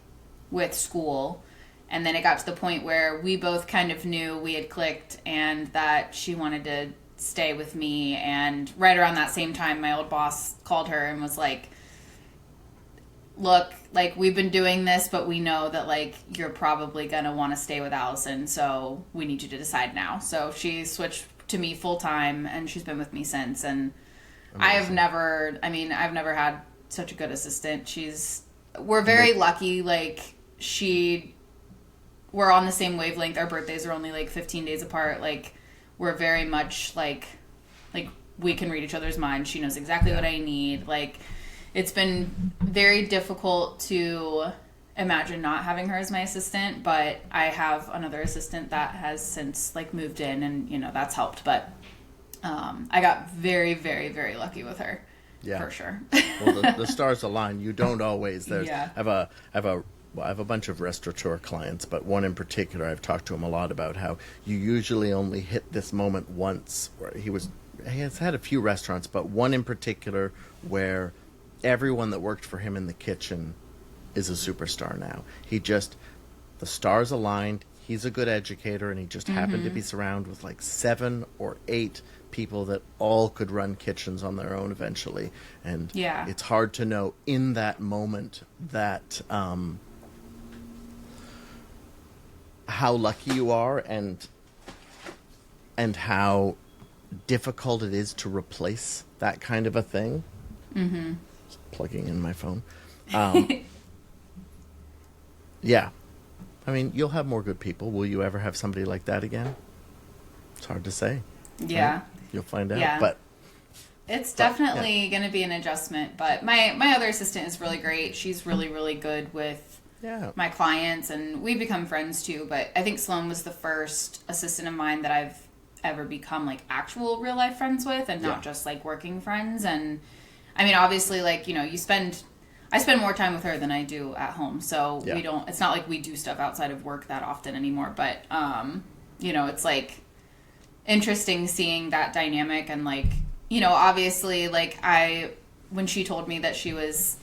with school. And then it got to the point where we both kind of knew we had clicked and that she wanted to stay with me. And right around that same time, my old boss called her and was like, look, like, we've been doing this, but we know that, like, you're probably going to want to stay with Allison, so we need you to decide now. So she switched to me full time, and she's been with me since. And Amazing. I've never had such a good assistant. We're very lucky. Like, we're on the same wavelength. Our birthdays are only like 15 days apart. Like, we're very much like we can read each other's minds. She knows exactly what I need. Like, it's been very difficult to imagine not having her as my assistant, but I have another assistant that has since like moved in, and you know, that's helped. But I got very, very, very lucky with her. Yeah, for sure. Well, the stars align. You don't always. I have a bunch of restaurateur clients, but one in particular, I've talked to him a lot about how you usually only hit this moment once. Where he has had a few restaurants, but one in particular where everyone that worked for him in the kitchen is a superstar now. The stars aligned. He's a good educator, and he just happened to be surrounded with like 7 or 8 people that all could run kitchens on their own eventually. And it's hard to know in that moment that how lucky you are and how difficult it is to replace that kind of a thing. Just plugging in my phone. Yeah. I mean, you'll have more good people. Will you ever have somebody like that again? It's hard to say. Yeah. Right? You'll find out. But it's definitely going to be an adjustment. But my other assistant is really great. She's really, really good with my clients, and we've become friends too. But I think Sloan was the first assistant of mine that I've ever become like actual real life friends with, and not just like working friends. And I mean, obviously, like, you know, I spend more time with her than I do at home. So it's not like we do stuff outside of work that often anymore. But, you know, it's like interesting seeing that dynamic. And like, you know, obviously, like when she told me that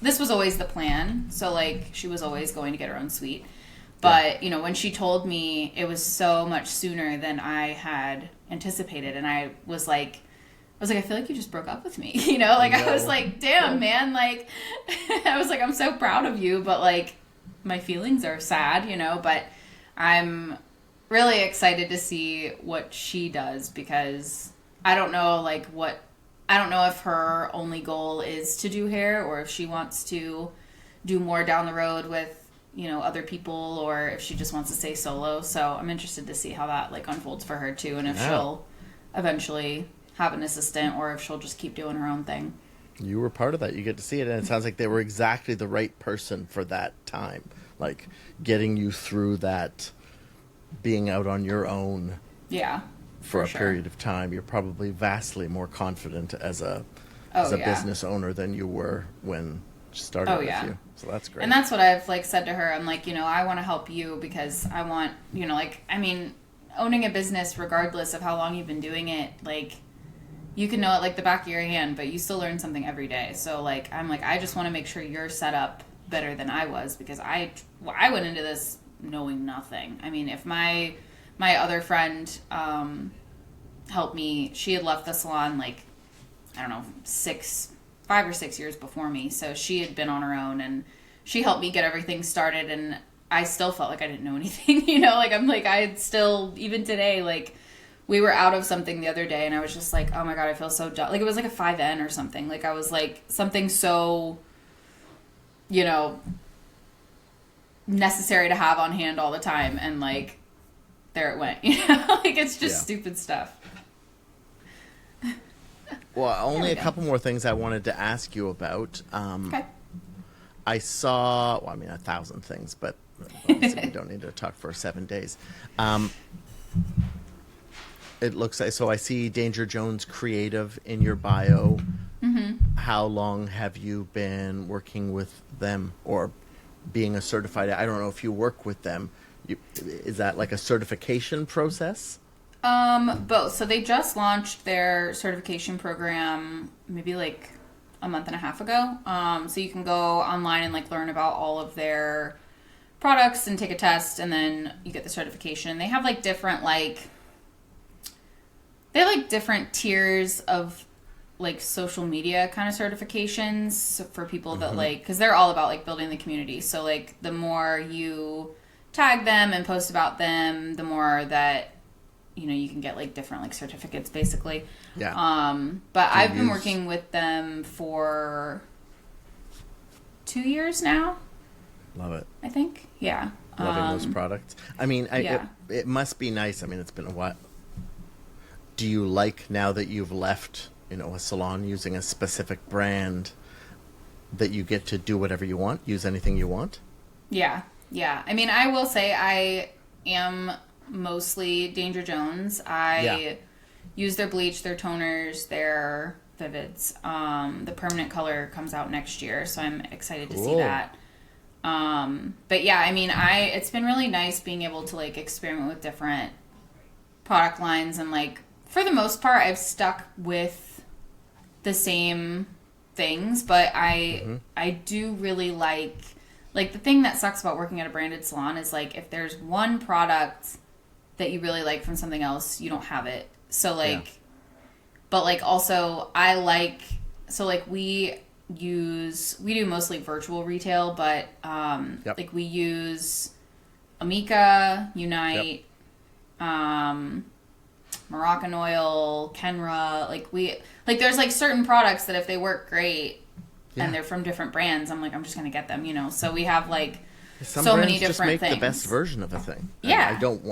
this was always the plan. So like, she was always going to get her own suite. But, you know, when she told me, it was so much sooner than I had anticipated. And I was like, I feel like you just broke up with me, you know? Like, no. I was like, damn, man. Like, I was like, I'm so proud of you, but, like, my feelings are sad, you know? But I'm really excited to see what she does, because I don't know, I don't know if her only goal is to do hair, or if she wants to do more down the road with, you know, other people, or if she just wants to stay solo. So I'm interested to see how that, like, unfolds for her, too, and if she'll eventually have an assistant, or if she'll just keep doing her own thing. You were part of that. You get to see it, and it sounds like they were exactly the right person for that time, like getting you through that, being out on your own for a period of time. You're probably vastly more confident as a business owner than you were when she started with you. So that's great. And that's what I've like said to her. I'm like, you know, I want to help you, because I want, you know, like, I mean, owning a business, regardless of how long you've been doing it, like, you can know it like the back of your hand, but you still learn something every day. So, like, I'm like, I just want to make sure you're set up better than I was, because I went into this knowing nothing. I mean, if my other friend helped me, she had left the salon, like, I don't know, 5 or 6 years before me. So she had been on her own, and she helped me get everything started, and I still felt like I didn't know anything, you know? Like, I'm like, I had still, even today, like, we were out of something the other day, and I was just like, oh my God, I feel so dumb. Like, it was like a 5N or something. Like, I was like, something so, you know, necessary to have on hand all the time. And like, there it went, you know? Like, it's just stupid stuff. Well, only a couple more things I wanted to ask you about. Okay. I saw, 1,000 things, but obviously we don't need to talk for 7 days. It looks like, so I see Danger Jones Creative in your bio. Mm-hmm. How long have you been working with them, or being a certified? I don't know if you work with them. Is that like a certification process? Both. So they just launched their certification program maybe like a month and a half ago. So you can go online and like learn about all of their products and take a test, and then you get the certification. They have like different different tiers of like social media kind of certifications for people that like, because they're all about like building the community. So like the more you tag them and post about them, the more that, you know, you can get like different like certificates basically. Yeah. But I've been working with them for 2 years now. Love it. I think. Yeah. Loving those products. I mean, yeah. it must be nice. I mean, it's been a while. Do you like, now that you've left, a salon, using a specific brand, that you get to do whatever you want, use anything you want? Yeah. Yeah. I mean, I will say I am mostly Danger Jones. I use their bleach, their toners, their Vivids. The permanent color comes out next year, so I'm excited to see that. But yeah, I mean, it's been really nice being able to like experiment with different product lines, and like for the most part I've stuck with the same things, but I do really like the thing that sucks about working at a branded salon is like if there's one product that you really like from something else, you don't have it. So like but like also I like, so like we do mostly virtual retail, but like we use Amika, Unite, Moroccan Oil, Kenra, like there's like certain products that if they work great and they're from different brands, I'm just gonna get them, so we have like some so brands many different just make things. the best version of a thing. Yeah. I don't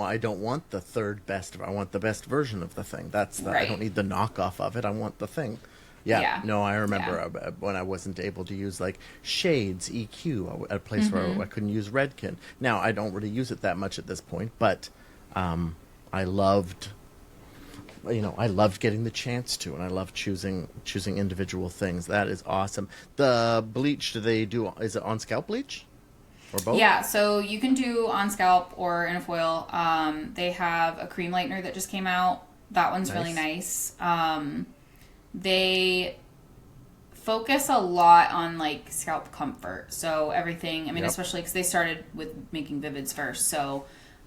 want the third best. I want the best version of the thing. I don't need the knockoff of it. I want the thing. Yeah. No, I remember when I wasn't able to use like Shades EQ at a place where I couldn't use Redken. Now I don't really use it that much at this point, but I loved getting the chance to, and I love choosing individual things. That is awesome. The bleach, is it on-scalp bleach? Or both? Yeah, so you can do on-scalp or in a foil. They have a cream lightener that just came out. That one's really nice. They focus a lot on like scalp comfort. So everything, especially because they started with making Vivids first. So,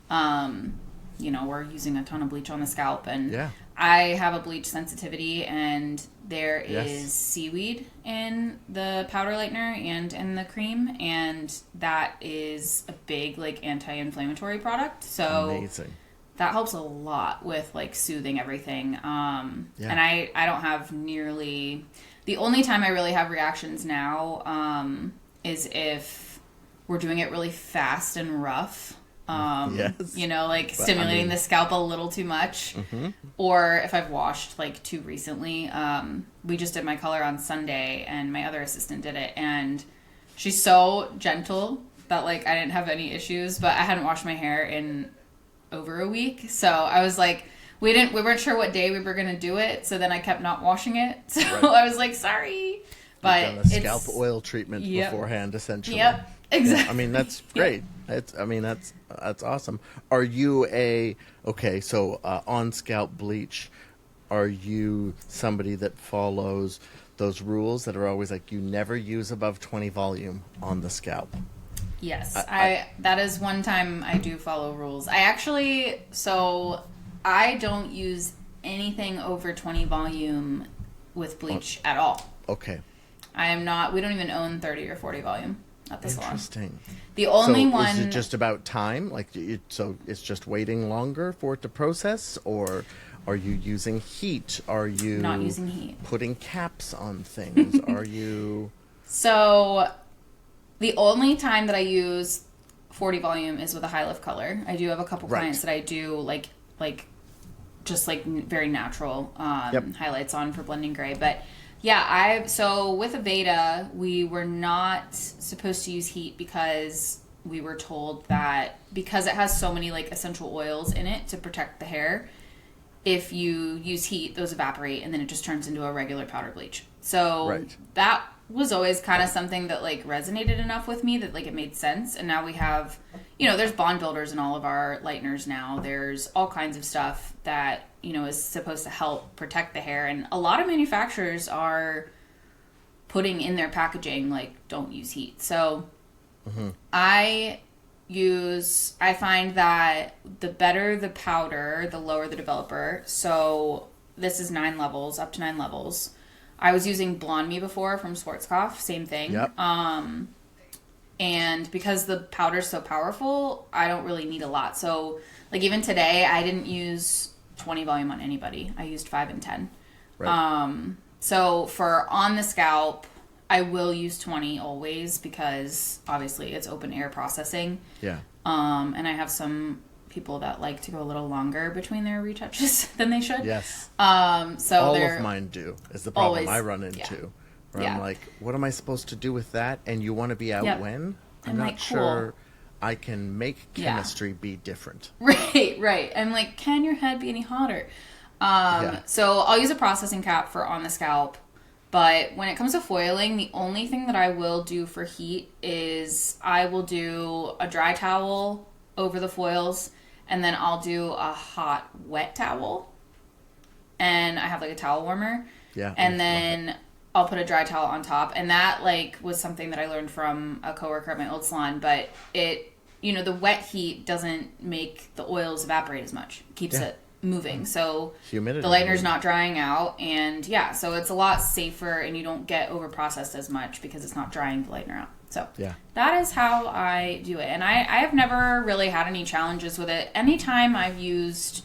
we're using a ton of bleach on the scalp, and I have a bleach sensitivity, and there is seaweed in the powder lightener and in the cream, and that is a big like anti-inflammatory product. So amazing. That helps a lot with like soothing everything. And I don't have nearly, the only time I really have reactions now is if we're doing it really fast and rough. Stimulating the scalp a little too much, or if I've washed like too recently. We just did my color on Sunday, and my other assistant did it, and she's so gentle that like I didn't have any issues, but I hadn't washed my hair in over a week, so I was like, we weren't sure what day we were gonna do it, so then I kept not washing it, so I was like, sorry. But you've done a scalp oil treatment beforehand, essentially. Yep, exactly. That's great. That's awesome. Are you on scalp bleach? Are you somebody that follows those rules that are always like you never use above 20 volume on the scalp? Yes, that is one time I do follow rules. I don't use anything over 20 volume with bleach at all. Okay. We don't even own 30 or 40 volume at the salon. Interesting. The only one... Is it just about time? So it's just waiting longer for it to process? Or are you using heat? Are you... Not using heat. Putting caps on things? Are you... So the only time that I use 40 volume is with a high lift color. I do have a couple clients that I do just very natural highlights on for blending gray. But yeah, so with Aveda, we were not supposed to use heat because we were told that because it has so many like essential oils in it to protect the hair, if you use heat, those evaporate and then it just turns into a regular powder bleach. So that was always kind of something that like resonated enough with me that like it made sense. And now we have, there's bond builders in all of our lighteners now. There's all kinds of stuff that, is supposed to help protect the hair. And a lot of manufacturers are putting in their packaging, like, don't use heat. So I find that the better the powder, the lower the developer. So this is 9 levels, up to 9 levels. I was using Blonde Me before from Schwarzkopf, same thing. Yep. And because the powder's so powerful, I don't really need a lot. So, like, even today, I didn't use 20 volume on anybody. I used 5 and 10. Right. So for on the scalp, I will use 20 always because obviously it's open air processing. Yeah. And I have some people that like to go a little longer between their retouches than they should. Yes. So all of mine do is the problem always, I run into. Where I'm like, what am I supposed to do with that? And you want to be out when? I'm not sure I can make chemistry be different. Right. I'm like, can your head be any hotter? So I'll use a processing cap for on the scalp. But when it comes to foiling, the only thing that I will do for heat is I will do a dry towel over the foils, and then I'll do a hot, wet towel. And I have like a towel warmer. Yeah. And then I'll put a dry towel on top. And that like was something that I learned from a coworker at my old salon. But it, the wet heat doesn't make the oils evaporate as much. It keeps it moving. So humidity, the lightener's not drying out. And so it's a lot safer and you don't get over processed as much because it's not drying the lightener out. So that is how I do it. And I have never really had any challenges with it. Anytime I've used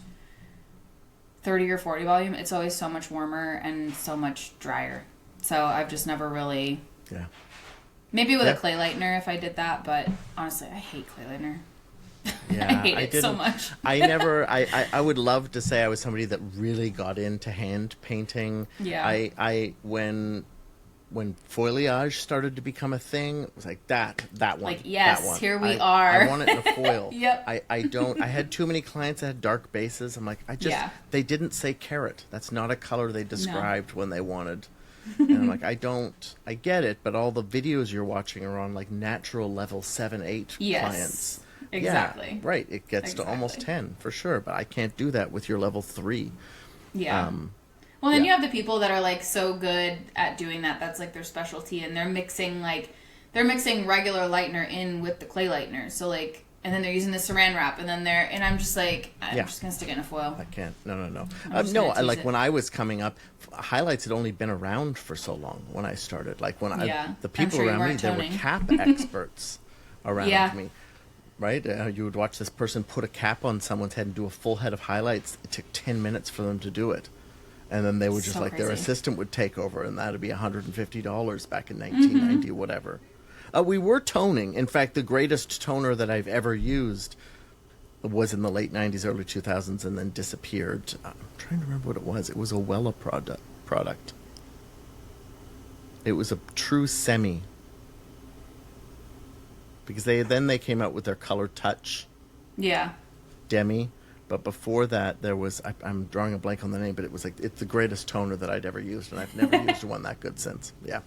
30 or 40 volume, it's always so much warmer and so much drier. So I've just never really... Yeah. Maybe with a clay lightener if I did that, but honestly, I hate clay lightener. Yeah, I hate it so much. I would love to say I was somebody that really got into hand painting. Yeah. When foliage started to become a thing, it was like that one. Like, yes, that one. Here we are. I want it in a foil. Yep. I had too many clients that had dark bases. I'm like, they didn't say carrot. That's not a color they described when they wanted. And I'm like, I get it, but all the videos you're watching are on like natural level 7, 8 clients. Exactly. Yeah, right. It gets to almost 10 for sure, but I can't do that with your level 3. Yeah. Well, then you have the people that are like so good at doing that. That's like their specialty, and they're mixing regular lightener in with the clay lightener. So like, and then they're using the saran wrap, and then and I'm just like, I'm just gonna stick it in a foil. I can't. No. No, like when I was coming up, highlights had only been around for so long when I started. Like when the people around me, there were cap experts around me. Right? You would watch this person put a cap on someone's head and do a full head of highlights. It took 10 minutes for them to do it. And then they would just like, their assistant would take over, and that would be $150 back in 1990, whatever. We were toning. In fact, the greatest toner that I've ever used was in the late 90s, early 2000s, and then disappeared. I'm trying to remember what it was. It was a Wella product. It was a true semi. Because they came out with their Color Touch. Yeah. Demi. But before that, there was, I'm drawing a blank on the name, but it was like, it's the greatest toner that I'd ever used, and I've never used one that good since. Yeah.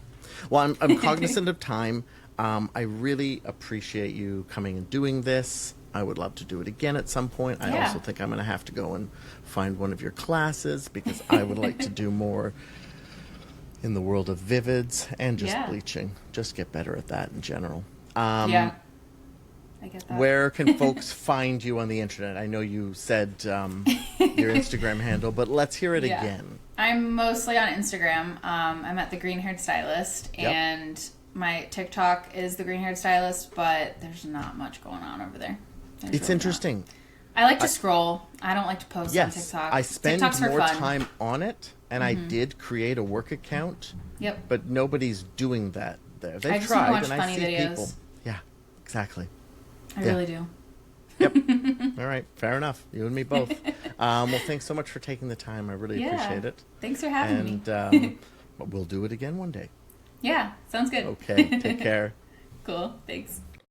Well, I'm cognizant of time. I really appreciate you coming and doing this. I would love to do it again at some point. I also think I'm going to have to go and find one of your classes because I would like to do more in the world of vivids and just bleaching. Just get better at that in general. I get that. Where can folks find you on the internet? I know you said your Instagram handle, but let's hear it again. I'm mostly on Instagram. I'm at the Green Haired Stylist, and my TikTok is the Green Haired Stylist, but there's not much going on over there. It's really interesting. I like to scroll. I don't like to post on TikTok. I spend more time on it, and I did create a work account. Yep. But nobody's doing that there. They've tried, and I see videos. People. Yeah, exactly. I really do. Yep. All right. Fair enough. You and me both. Well, thanks so much for taking the time. I really appreciate it. Thanks for having me. And we'll do it again one day. Yeah. Sounds good. Okay. Take care. Cool. Thanks.